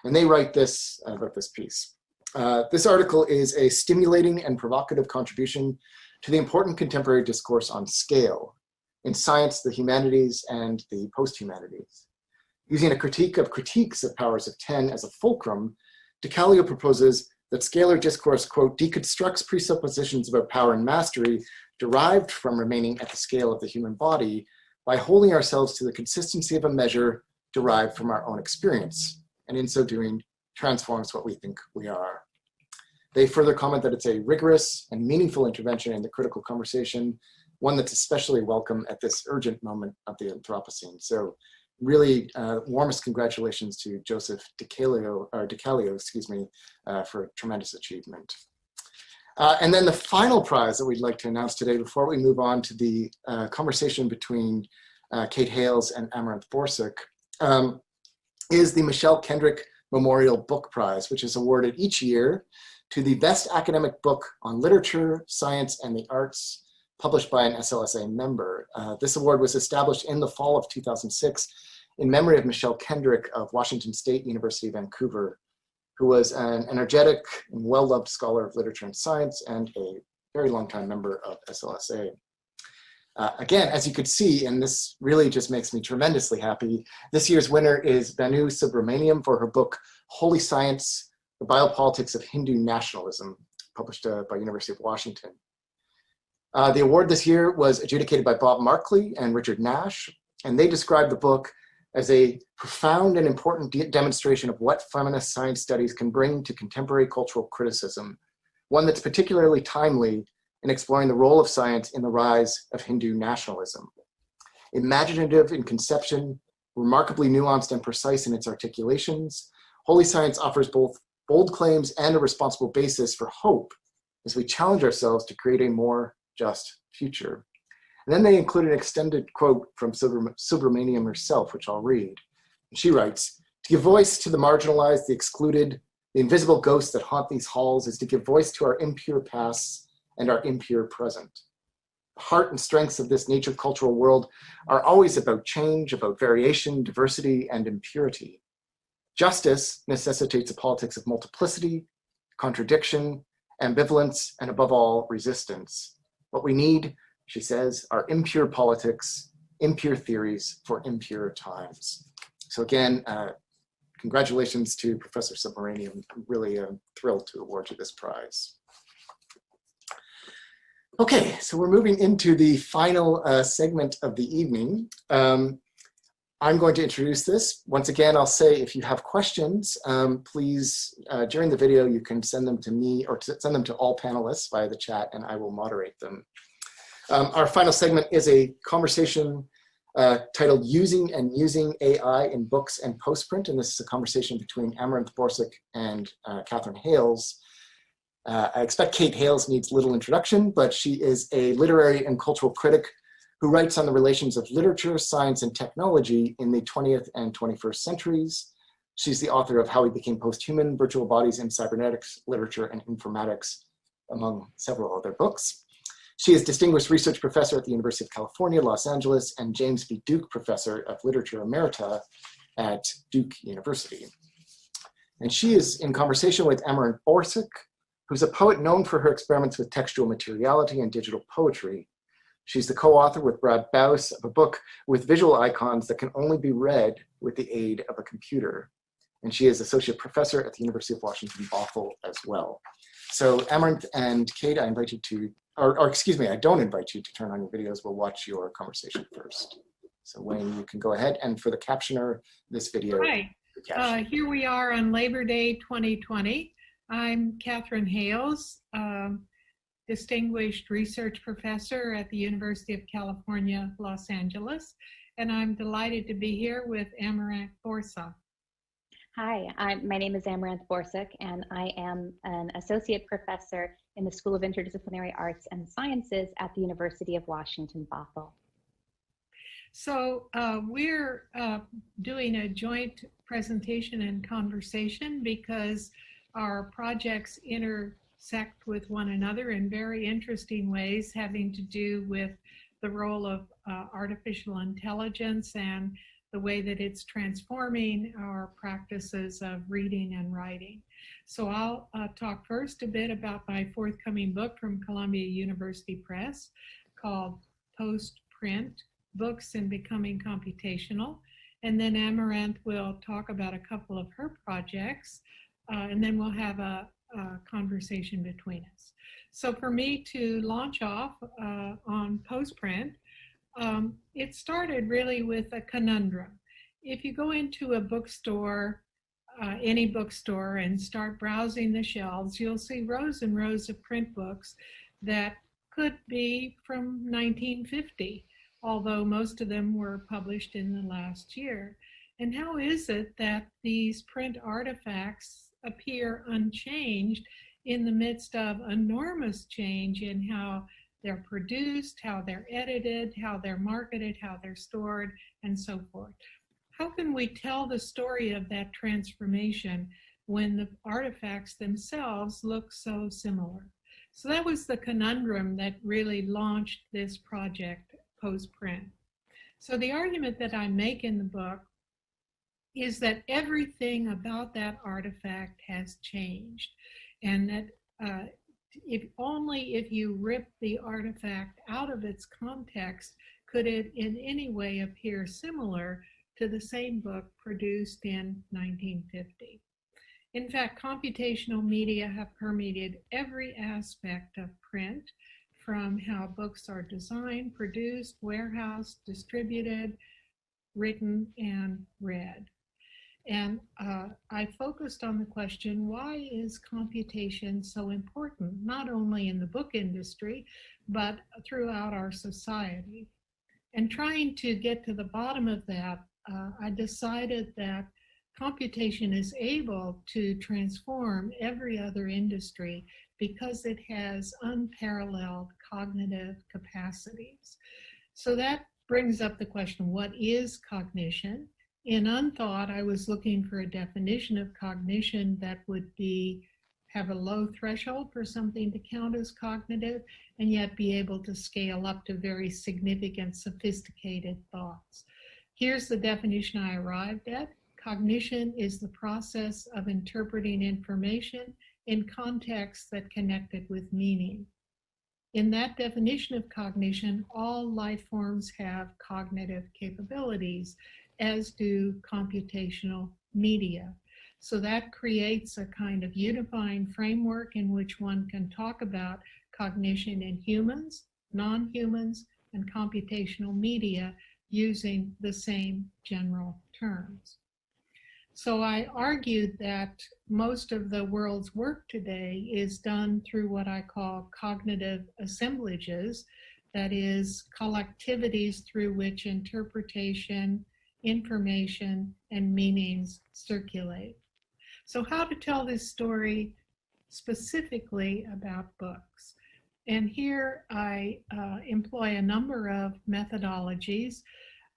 And they write this about this piece. This article is a stimulating and provocative contribution to the important contemporary discourse on scale in science, the humanities, and the post-humanities. Using a critique of critiques of Powers of 10 as a fulcrum, DiCalio proposes that scalar discourse, quote, deconstructs presuppositions about power and mastery derived from remaining at the scale of the human body by holding ourselves to the consistency of a measure derived from our own experience, and in so doing, transforms what we think we are. They further comment that it's a rigorous and meaningful intervention in the critical conversation, one that's especially welcome at this urgent moment of the Anthropocene. So really warmest congratulations to Joseph DiCalio, for a tremendous achievement. And then the final prize that we'd like to announce today before we move on to the conversation between Kate Hales and Amaranth Borsuk is the Michelle Kendrick Memorial Book Prize, which is awarded each year to the best academic book on literature, science, and the arts, published by an SLSA member. This award was established in the fall of 2006 in memory of Michelle Kendrick of Washington State University, Vancouver, who was an energetic and well-loved scholar of literature and science and a very long-time member of SLSA. Again, as you could see, and this really just makes me tremendously happy, this year's winner is Banu Subramaniam for her book, Holy Science, The Biopolitics of Hindu Nationalism, published by University of Washington. The award this year was adjudicated by Bob Markley and Richard Nash, and they described the book as a profound and important demonstration of what feminist science studies can bring to contemporary cultural criticism, one that's particularly timely in exploring the role of science in the rise of Hindu nationalism. Imaginative in conception, remarkably nuanced and precise in its articulations, Holy Science offers both bold claims and a responsible basis for hope as we challenge ourselves to create a more just future. And then they include an extended quote from Subramaniam herself, which I'll read. She writes, "To give voice to the marginalized, the excluded, the invisible ghosts that haunt these halls is to give voice to our impure pasts and our impure present. The heart and strengths of this nature cultural world are always about change, about variation, diversity, and impurity. Justice necessitates a politics of multiplicity, contradiction, ambivalence, and above all, resistance. What we need," she says, "are impure politics, impure theories for impure times." So again, congratulations to Professor Subramaniam. I'm really thrilled to award you this prize. Okay, so we're moving into the final segment of the evening. I'm going to introduce this. Once again, I'll say if you have questions, please, during the video, you can send them to me or send them to all panelists via the chat, and I will moderate them. Our final segment is a conversation titled Using and Musing AI in Books and Postprint, and this is a conversation between Amaranth, Borsuk, and Katherine Hayles. I expect Kate Hales needs little introduction, but she is a literary and cultural critic who writes on the relations of literature, science, and technology in the 20th and 21st centuries. She's the author of How We Became Posthuman, Virtual Bodies in Cybernetics, Literature, and Informatics, among several other books. She is Distinguished Research Professor at the University of California, Los Angeles, and James B. Duke Professor of Literature Emerita at Duke University. And she is in conversation with Amaranth Borsuk, who's a poet known for her experiments with textual materiality and digital poetry. She's the co-author with Brad Baus of a book with visual icons that can only be read with the aid of a computer. And she is Associate Professor at the University of Washington, Bothell as well. So Amaranth and Kate, I invite you to, or excuse me, I don't invite you to turn on your videos. We'll watch your conversation first. So Wayne, you can go ahead. And for the captioner, this video. Right. Here we are on Labor Day 2020. I'm Katherine Hayles, Distinguished Research Professor at the University of California, Los Angeles, and I'm delighted to be here with Amaranth Borsuk. Hi, my name is Amaranth Borsuk, and I am an Associate Professor in the School of Interdisciplinary Arts and Sciences at the University of Washington, Bothell. So we're doing a joint presentation and conversation because our projects intersect with one another in very interesting ways, having to do with the role of artificial intelligence and the way that it's transforming our practices of reading and writing. So I'll talk first a bit about my forthcoming book from Columbia University Press called Postprint, Books and Becoming Computational. And then Amaranth will talk about a couple of her projects, and then we'll have a conversation between us. So for me to launch off on Postprint, it started really with a conundrum. If you go into a bookstore, any bookstore, and start browsing the shelves, you'll see rows and rows of print books that could be from 1950, although most of them were published in the last year. And how is it that these print artifacts appear unchanged in the midst of enormous change in how they're produced, how they're edited, how they're marketed, how they're stored, and so forth? How can we tell the story of that transformation when the artifacts themselves look so similar? So that was the conundrum that really launched this project, Postprint. So the argument that I make in the book is that everything about that artifact has changed, and that if you rip the artifact out of its context, could it in any way appear similar to the same book produced in 1950. In fact, computational media have permeated every aspect of print, from how books are designed, produced, warehoused, distributed, written, and read. And I focused on the question, why is computation so important, not only in the book industry, but throughout our society? And trying to get to the bottom of that, I decided that computation is able to transform every other industry because it has unparalleled cognitive capacities. So that brings up the question, what is cognition? In Unthought, I was looking for a definition of cognition that would have a low threshold for something to count as cognitive, and yet be able to scale up to very significant, sophisticated thoughts. Here's the definition I arrived at. Cognition is the process of interpreting information in contexts that connect it with meaning. In that definition of cognition, all life forms have cognitive capabilities, as do computational media. So that creates a kind of unifying framework in which one can talk about cognition in humans, non-humans, and computational media using the same general terms. So I argued that most of the world's work today is done through what I call cognitive assemblages that is, collectivities through which interpretation, information, and meanings circulate. So how to tell this story specifically about books? And here I employ a number of methodologies.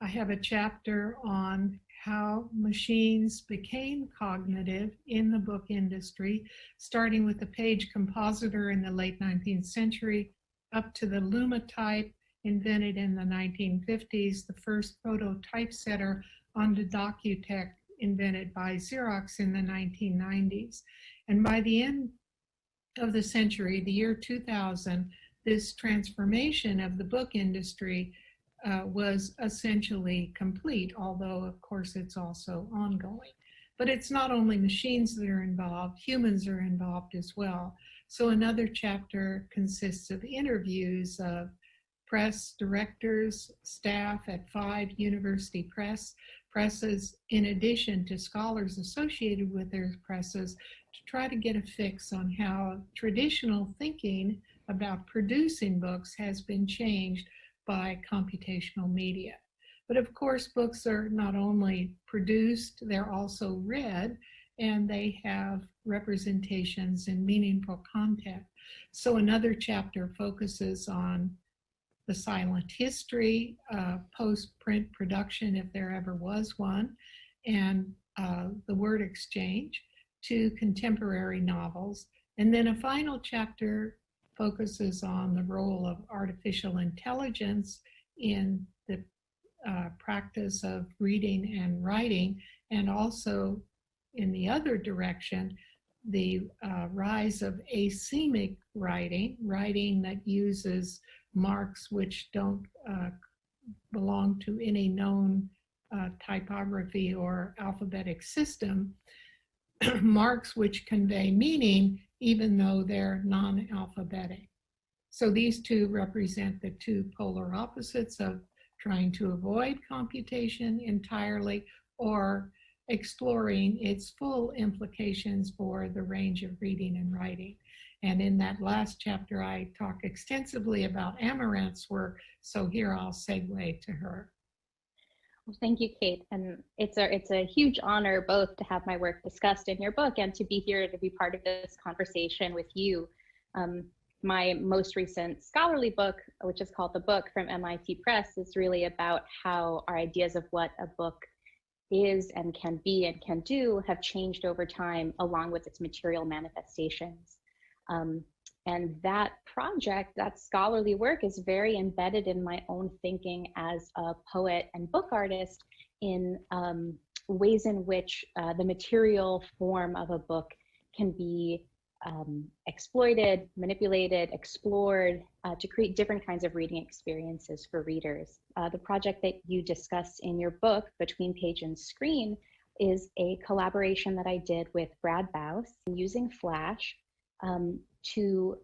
I have a chapter on how machines became cognitive in the book industry, starting with the page compositor in the late 19th century, up to the Lumatype, invented in the 1950s, the first prototypesetter on the Docutech, invented by Xerox in the 1990s. And by the end of the century, the year 2000, this transformation of the book industry was essentially complete, although of course it's also ongoing. But it's not only machines that are involved, humans are involved as well. So another chapter consists of interviews of press directors, staff at 5 university presses, in addition to scholars associated with their presses, to try to get a fix on how traditional thinking about producing books has been changed by computational media. But of course, books are not only produced, they're also read, and they have representations in meaningful content. So another chapter focuses on the silent history, post-print production, if there ever was one, and the word exchange, to contemporary novels. And then a final chapter focuses on the role of artificial intelligence in the practice of reading and writing, and also in the other direction, the rise of asemic writing, writing that uses marks which don't belong to any known typography or alphabetic system, marks which convey meaning even though they're non-alphabetic. So these two represent the two polar opposites of trying to avoid computation entirely or exploring its full implications for the range of reading and writing. And in that last chapter, I talk extensively about Amaranth's work, so here I'll segue to her. Well, thank you, Kate. And it's a huge honor both to have my work discussed in your book and to be here to be part of this conversation with you. My most recent scholarly book, which is called The Book from MIT Press, is really about how our ideas of what a book is and can be and can do have changed over time along with its material manifestations. And that project, that scholarly work, is very embedded in my own thinking as a poet and book artist in ways in which the material form of a book can be exploited, manipulated, explored to create different kinds of reading experiences for readers. The project that you discuss in your book, Between Page and Screen, is a collaboration that I did with Brad Bouse using Flash to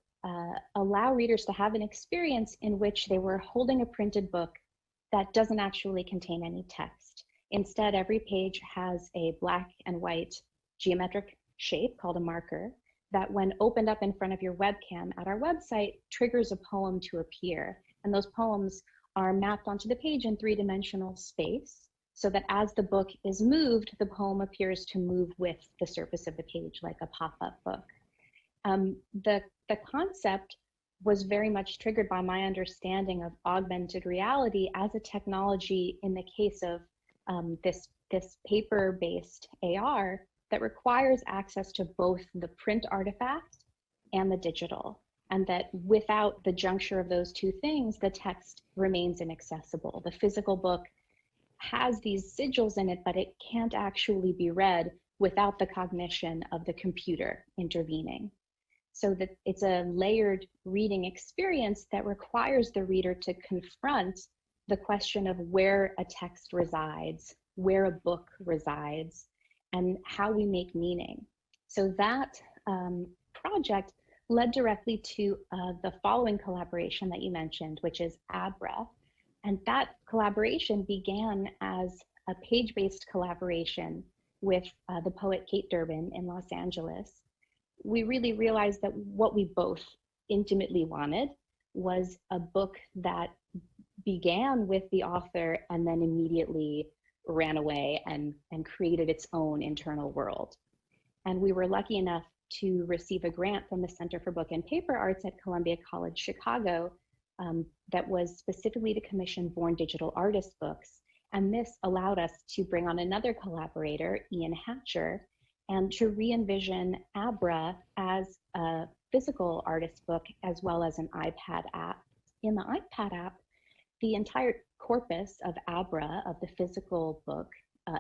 allow readers to have an experience in which they were holding a printed book that doesn't actually contain any text. Instead, every page has a black and white geometric shape called a marker that, when opened up in front of your webcam at our website, triggers a poem to appear. And those poems are mapped onto the page in 3-dimensional space, so that as the book is moved, the poem appears to move with the surface of the page like a pop-up book. The concept was very much triggered by my understanding of augmented reality as a technology in the case of this paper-based AR that requires access to both the print artifact and the digital, and that without the juncture of those two things, the text remains inaccessible. The physical book has these sigils in it, but it can't actually be read without the cognition of the computer intervening. So that it's a layered reading experience that requires the reader to confront the question of where a text resides, where a book resides, and how we make meaning. So that project led directly to the following collaboration that you mentioned, which is Abra. And that collaboration began as a page-based collaboration with the poet Kate Durbin in Los Angeles. We really realized that what we both intimately wanted was a book that began with the author and then immediately ran away and created its own internal world. And we were lucky enough to receive a grant from the Center for Book and Paper Arts at Columbia College Chicago that was specifically to commission Born Digital Artist books. And this allowed us to bring on another collaborator, Ian Hatcher, and to re-envision Abra as a physical artist book as well as an iPad app. In the iPad app, the entire corpus of Abra, of the physical book,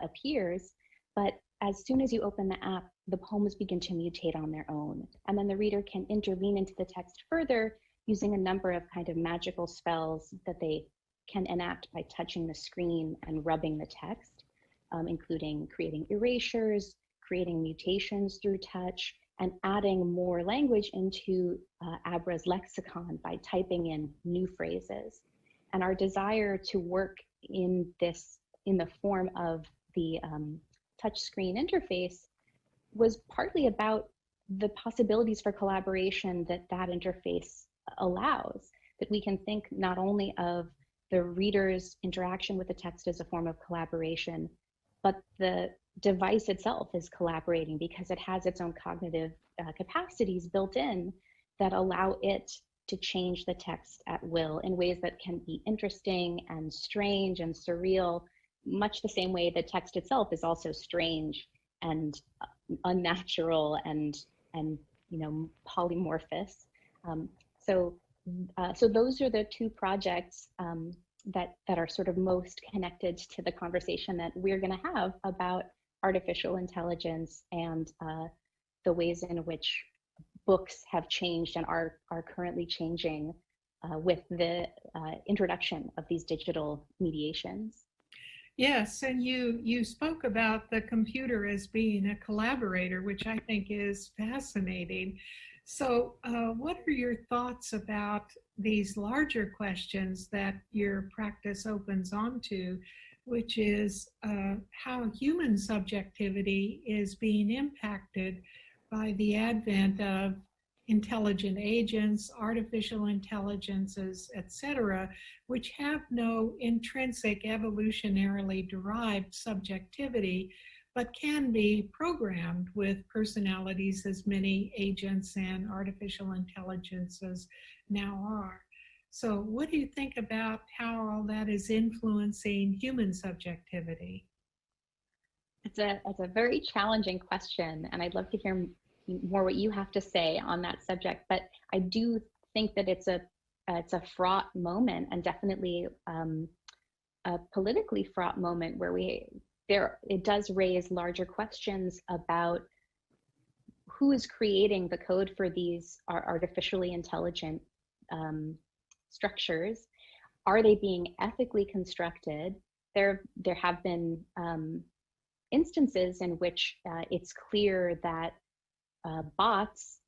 appears, but as soon as you open the app, the poems begin to mutate on their own. And then the reader can intervene into the text further using a number of kind of magical spells that they can enact by touching the screen and rubbing the text, including creating erasures, creating mutations through touch, and adding more language into Abra's lexicon by typing in new phrases. And our desire to work in the form of the touchscreen interface was partly about the possibilities for collaboration that interface allows, that we can think not only of the reader's interaction with the text as a form of collaboration, but the device itself is collaborating because it has its own cognitive capacities built in that allow it to change the text at will in ways that can be interesting and strange and surreal, much the same way the text itself is also strange and unnatural and polymorphous. So those are the two projects that are sort of most connected to the conversation that we're going to have about artificial intelligence and the ways in which books have changed and are currently changing with the introduction of these digital mediations. Yes, and you spoke about the computer as being a collaborator, which I think is fascinating. So what are your thoughts about these larger questions that your practice opens onto, which is how human subjectivity is being impacted by the advent of intelligent agents, artificial intelligences, etc., which have no intrinsic evolutionarily derived subjectivity, but can be programmed with personalities as many agents and artificial intelligences now are. So what do you think about how all that is influencing human subjectivity? It's a very challenging question, and I'd love to hear more what you have to say on that subject. But I do think that it's a fraught moment, and definitely a politically fraught moment where it does raise larger questions about who is creating the code for these artificially intelligent structures. Are they being ethically constructed? There have been instances in which it's clear that bots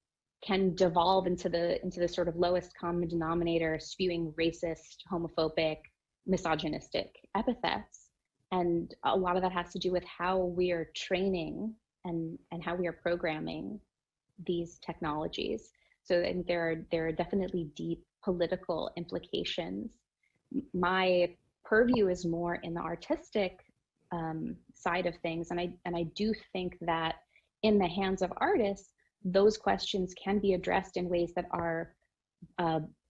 can devolve into the sort of lowest common denominator, spewing racist, homophobic, misogynistic epithets. And a lot of that has to do with how we are training and how we are programming these technologies. So there are definitely deep political implications. My purview is more in the artistic side of things, and I do think that in the hands of artists, those questions can be addressed in ways that are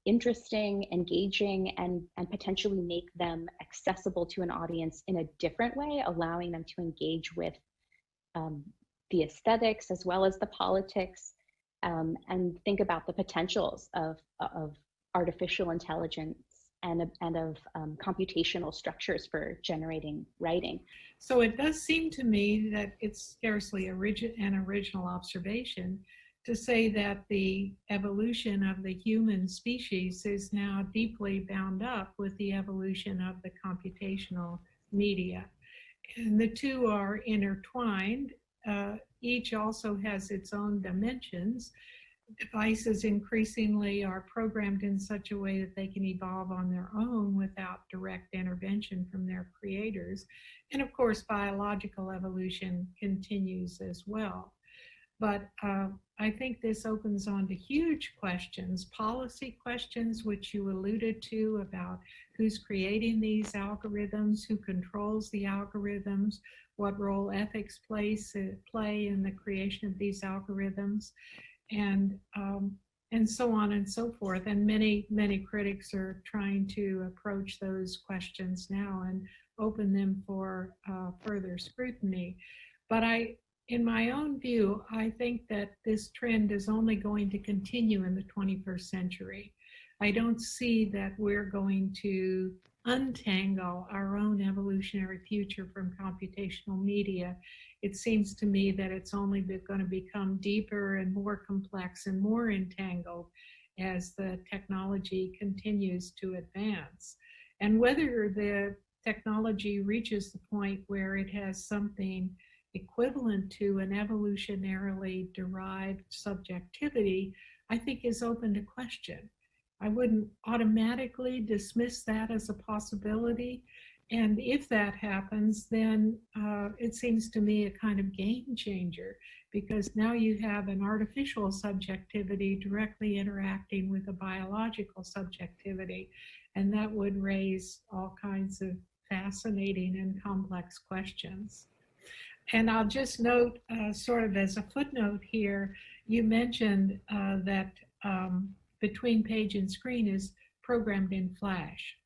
interesting, engaging, and potentially make them accessible to an audience in a different way, allowing them to engage with the aesthetics as well as the politics, and think about the potentials of artificial intelligence and of computational structures for generating writing. So it does seem to me that it's scarcely an original observation to say that the evolution of the human species is now deeply bound up with the evolution of the computational media. And the two are intertwined. Each also has its own dimensions. Devices increasingly are programmed in such a way that they can evolve on their own without direct intervention from their creators. And of course, biological evolution continues as well. But I think this opens on to huge questions, policy questions, which you alluded to about who's creating these algorithms, who controls the algorithms, what role ethics play in the creation of these algorithms, and so on and so forth. And many critics are trying to approach those questions now and open them for further scrutiny. But in my own view, I think that this trend is only going to continue in the 21st century. I don't see that we're going to untangle our own evolutionary future from computational media. It seems to me that it's only going to become deeper and more complex and more entangled as the technology continues to advance. And whether the technology reaches the point where it has something equivalent to an evolutionarily derived subjectivity, I think is open to question. I wouldn't automatically dismiss that as a possibility. And if that happens, then it seems to me a kind of game changer, because now you have an artificial subjectivity directly interacting with a biological subjectivity. And that would raise all kinds of fascinating and complex questions. And I'll just note, sort of as a footnote here, you mentioned that between page and screen is programmed in Flash.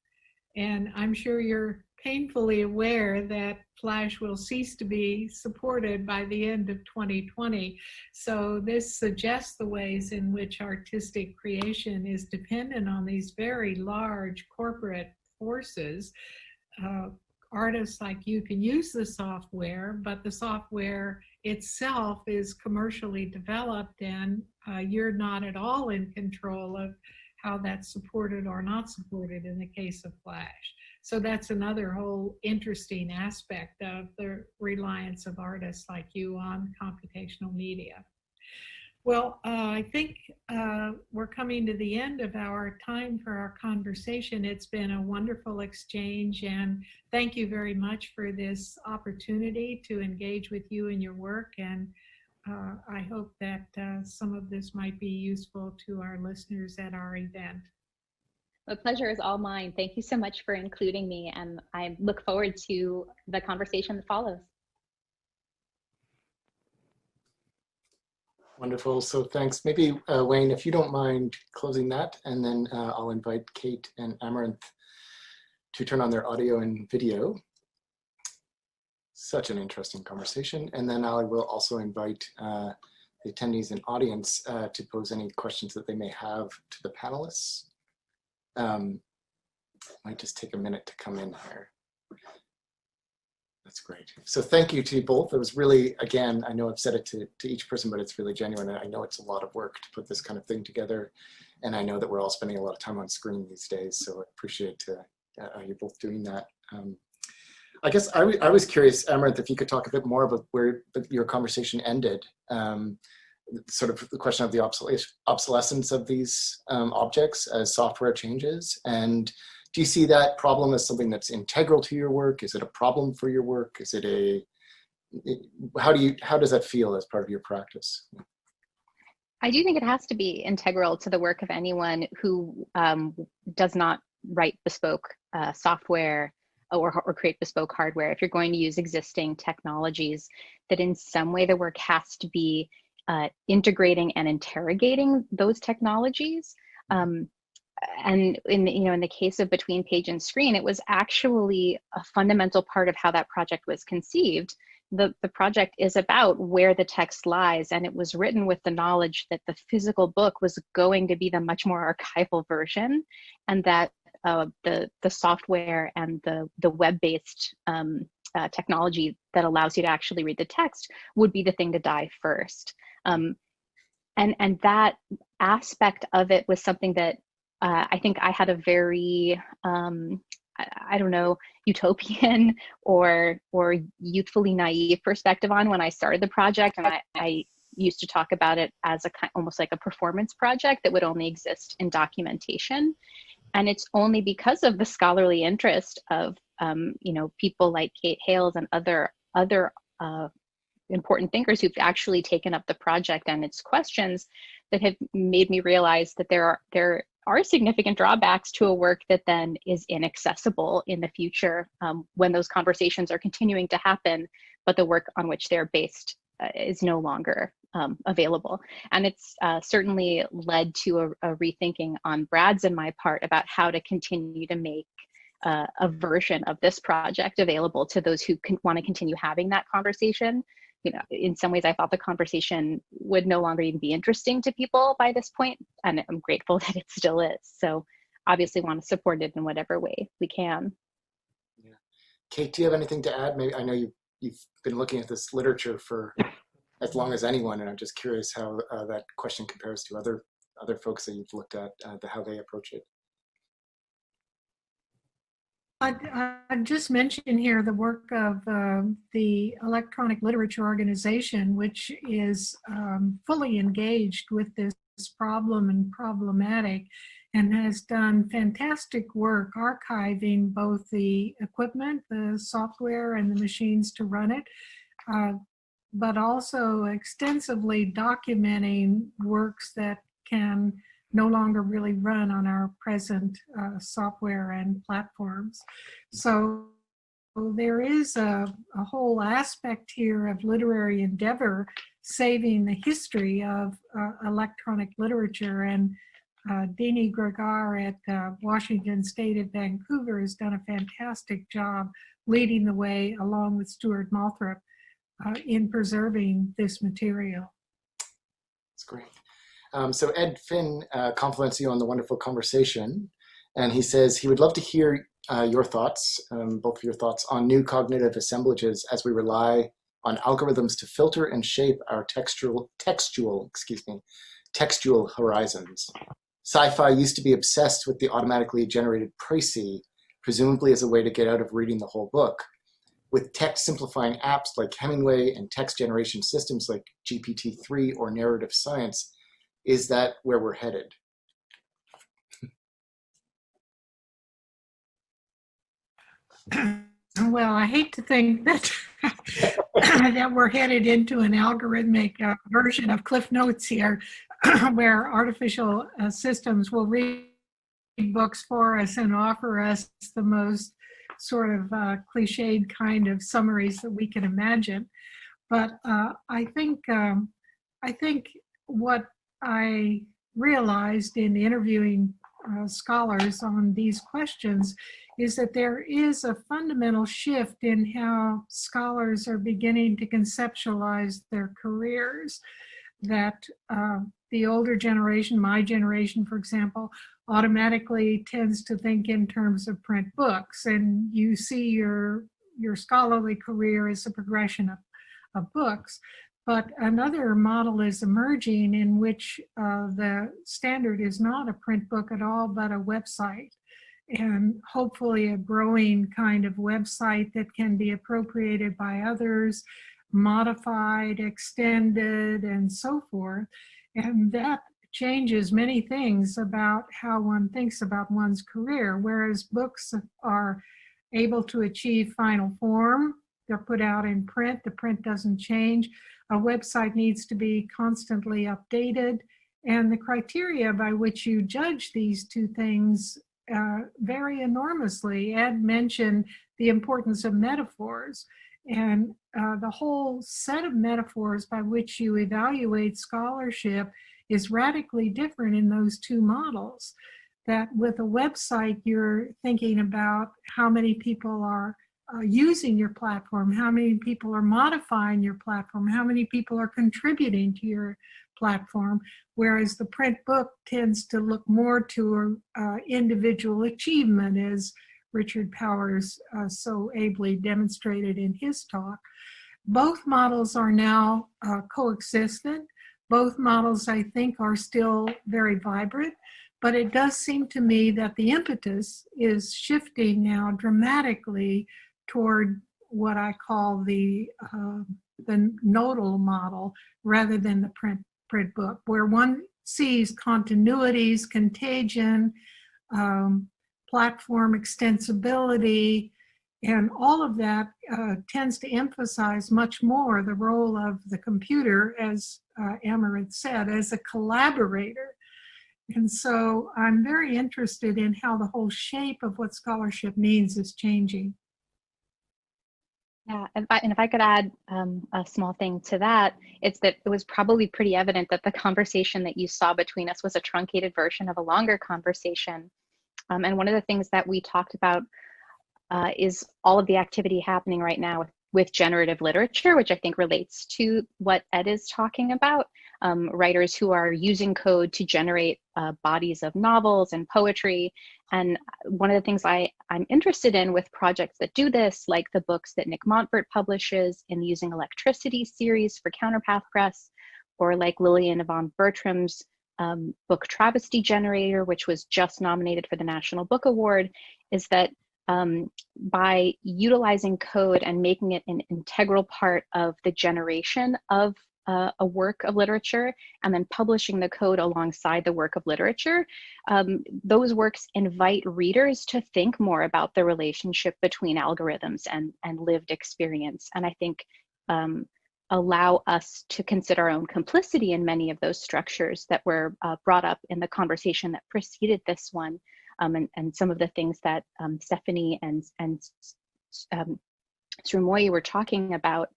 And I'm sure you're painfully aware that Flash will cease to be supported by the end of 2020. So this suggests the ways in which artistic creation is dependent on these very large corporate forces. Artists like you can use the software, but the software itself is commercially developed, and you're not at all in control of how that's supported or not supported in the case of Flash. So that's another whole interesting aspect of the reliance of artists like you on computational media. Well, I think we're coming to the end of our time for our conversation. It's been a wonderful exchange, and thank you very much for this opportunity to engage with you in your work. And I hope that some of this might be useful to our listeners at our event. The pleasure is all mine. Thank you so much for including me, and I look forward to the conversation that follows. Wonderful. So thanks. Maybe Wayne, if you don't mind closing that, and then I'll invite Kate and Amaranth to turn on their audio and video. Such an interesting conversation. And then I will also invite the attendees and audience to pose any questions that they may have to the panelists. Might just take a minute to come in here. That's great. So thank you to you both. It was really, again, I know I've said it to each person, but it's really genuine. And I know it's a lot of work to put this kind of thing together. And I know that we're all spending a lot of time on screen these days. So I appreciate you both doing that. I guess I was curious, Amaranth, if you could talk a bit more about where your conversation ended. Sort of the question of the obsolescence of these objects as software changes. And do you see that problem as something that's integral to your work? Is it a problem for your work? Is it how does that feel as part of your practice? I do think it has to be integral to the work of anyone who does not write bespoke software or create bespoke hardware. If you're going to use existing technologies, that in some way the work has to be integrating and interrogating those technologies. And in the case of Between Page and Screen, it was actually a fundamental part of how that project was conceived. The project is about where the text lies, and it was written with the knowledge that the physical book was going to be the much more archival version, and that the software and the web-based technology that allows you to actually read the text would be the thing to die first. And that aspect of it was something that I think I had a very, I don't know, utopian or youthfully naive perspective on when I started the project. And I used to talk about it as almost like a performance project that would only exist in documentation. And it's only because of the scholarly interest of, people like Kate Hales and other important thinkers who've actually taken up the project and its questions that have made me realize that there are significant drawbacks to a work that then is inaccessible in the future when those conversations are continuing to happen, but the work on which they're based is no longer available. And it's certainly led to a rethinking on Brad's and my part about how to continue to make a version of this project available to those who want to continue having that conversation. You know, in some ways I thought the conversation would no longer even be interesting to people by this point, and I'm grateful that it still is. So obviously want to support it in whatever way we can. Yeah. Kate, do you have anything to add? Maybe I know you've been looking at this literature for as long as anyone, and I'm just curious how that question compares to other folks that you've looked at, how they approach it. I'd just mention here the work of the Electronic Literature Organization, which is fully engaged with this problem and problematic, and has done fantastic work archiving both the equipment, the software, and the machines to run it, but also extensively documenting works that can no longer really run on our present software and platforms. So there is a whole aspect here of literary endeavor saving the history of electronic literature. And Dini Gregar at Washington State at Vancouver has done a fantastic job leading the way along with Stuart Malthrop in preserving this material. That's great. So Ed Finn compliments you on the wonderful conversation, and he says he would love to hear your thoughts, both of your thoughts, on new cognitive assemblages as we rely on algorithms to filter and shape our textual horizons. Sci-fi used to be obsessed with the automatically generated précis, presumably as a way to get out of reading the whole book. With text simplifying apps like Hemingway and text generation systems like GPT-3 or narrative science, is that where we're headed? Well, I hate to think that that we're headed into an algorithmic version of Cliff Notes here, where artificial systems will read books for us and offer us the most sort of cliched kind of summaries that we can imagine. But I think what I realized in interviewing scholars on these questions is that there is a fundamental shift in how scholars are beginning to conceptualize their careers. That the older generation, my generation, for example, automatically tends to think in terms of print books, and you see your scholarly career as a progression of books. But another model is emerging in which the standard is not a print book at all, but a website, and hopefully a growing kind of website that can be appropriated by others, modified, extended, and so forth. And that changes many things about how one thinks about one's career, whereas books are able to achieve final form. They're put out in print. The print doesn't change. A website needs to be constantly updated. And the criteria by which you judge these two things vary enormously. Ed mentioned the importance of metaphors. And the whole set of metaphors by which you evaluate scholarship is radically different in those two models. That with a website, you're thinking about how many people are using your platform, how many people are modifying your platform, how many people are contributing to your platform, whereas the print book tends to look more to individual achievement, as Richard Powers so ably demonstrated in his talk. Both models are now coexistent. Both models, I think, are still very vibrant, but it does seem to me that the impetus is shifting now dramatically toward what I call the nodal model rather than the print book, where one sees continuities, contagion, platform extensibility, And all of that tends to emphasize much more the role of the computer, as Amaranth said, as a collaborator. And so I'm very interested in how the whole shape of what scholarship means is changing. Yeah, and if I could add a small thing to that, it's that it was probably pretty evident that the conversation that you saw between us was a truncated version of a longer conversation. And one of the things that we talked about is all of the activity happening right now with generative literature, which I think relates to what Ed is talking about. Writers who are using code to generate bodies of novels and poetry. And one of the things I'm interested in with projects that do this, like the books that Nick Montfort publishes in the Using Electricity series for Counterpath Press, or like Lillian Yvonne Bertram's book Travesty Generator, which was just nominated for the National Book Award, is that by utilizing code and making it an integral part of the generation of a work of literature, and then publishing the code alongside the work of literature, those works invite readers to think more about the relationship between algorithms and lived experience. And I think allow us to consider our own complicity in many of those structures that were brought up in the conversation that preceded this one. And some of the things that Stephanie and Srimoyee were talking about,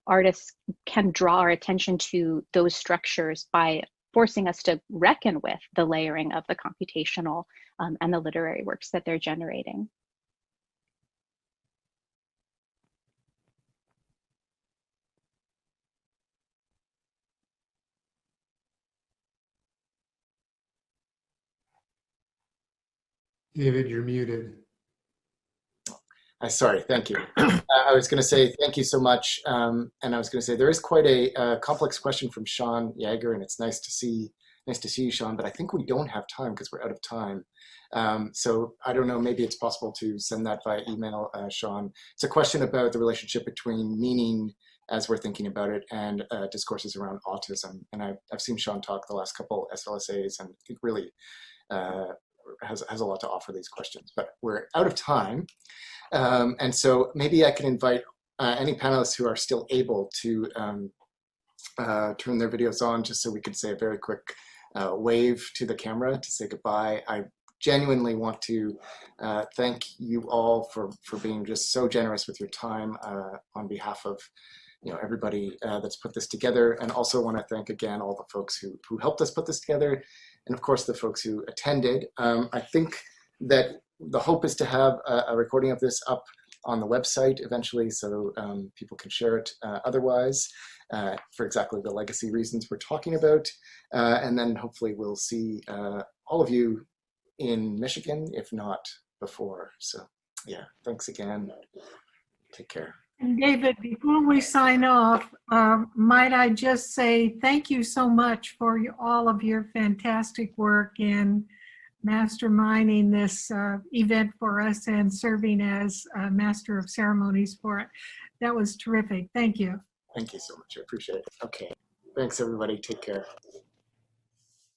artists can draw our attention to those structures by forcing us to reckon with the layering of the computational and the literary works that they're generating. David, you're muted. Sorry, thank you. I was going to say thank you so much. And I was going to say there is quite a complex question from Sean Yeager, and it's nice to see you, Sean, but I think we don't have time because we're out of time. So I don't know, maybe it's possible to send that via email, Sean. It's a question about the relationship between meaning, as we're thinking about it, and discourses around autism. And I've seen Sean talk the last couple SLSAs, and I think really has a lot to offer these questions, but we're out of time. And so maybe I can invite any panelists who are still able to turn their videos on, just so we can say a very quick wave to the camera to say goodbye. I genuinely want to thank you all for being just so generous with your time on behalf of everybody that's put this together, and also want to thank again all the folks who helped us put this together, and of course the folks who attended. I think that the hope is to have a recording of this up on the website eventually, so people can share it otherwise for exactly the legacy reasons we're talking about. And then hopefully we'll see all of you in Michigan, if not before. So yeah, thanks again. Take care. And David, before we sign off, might I just say thank you so much for all of your fantastic work in masterminding this event for us and serving as Master of Ceremonies for it. That was terrific. Thank you. Thank you so much. I appreciate it. Okay. Thanks, everybody. Take care.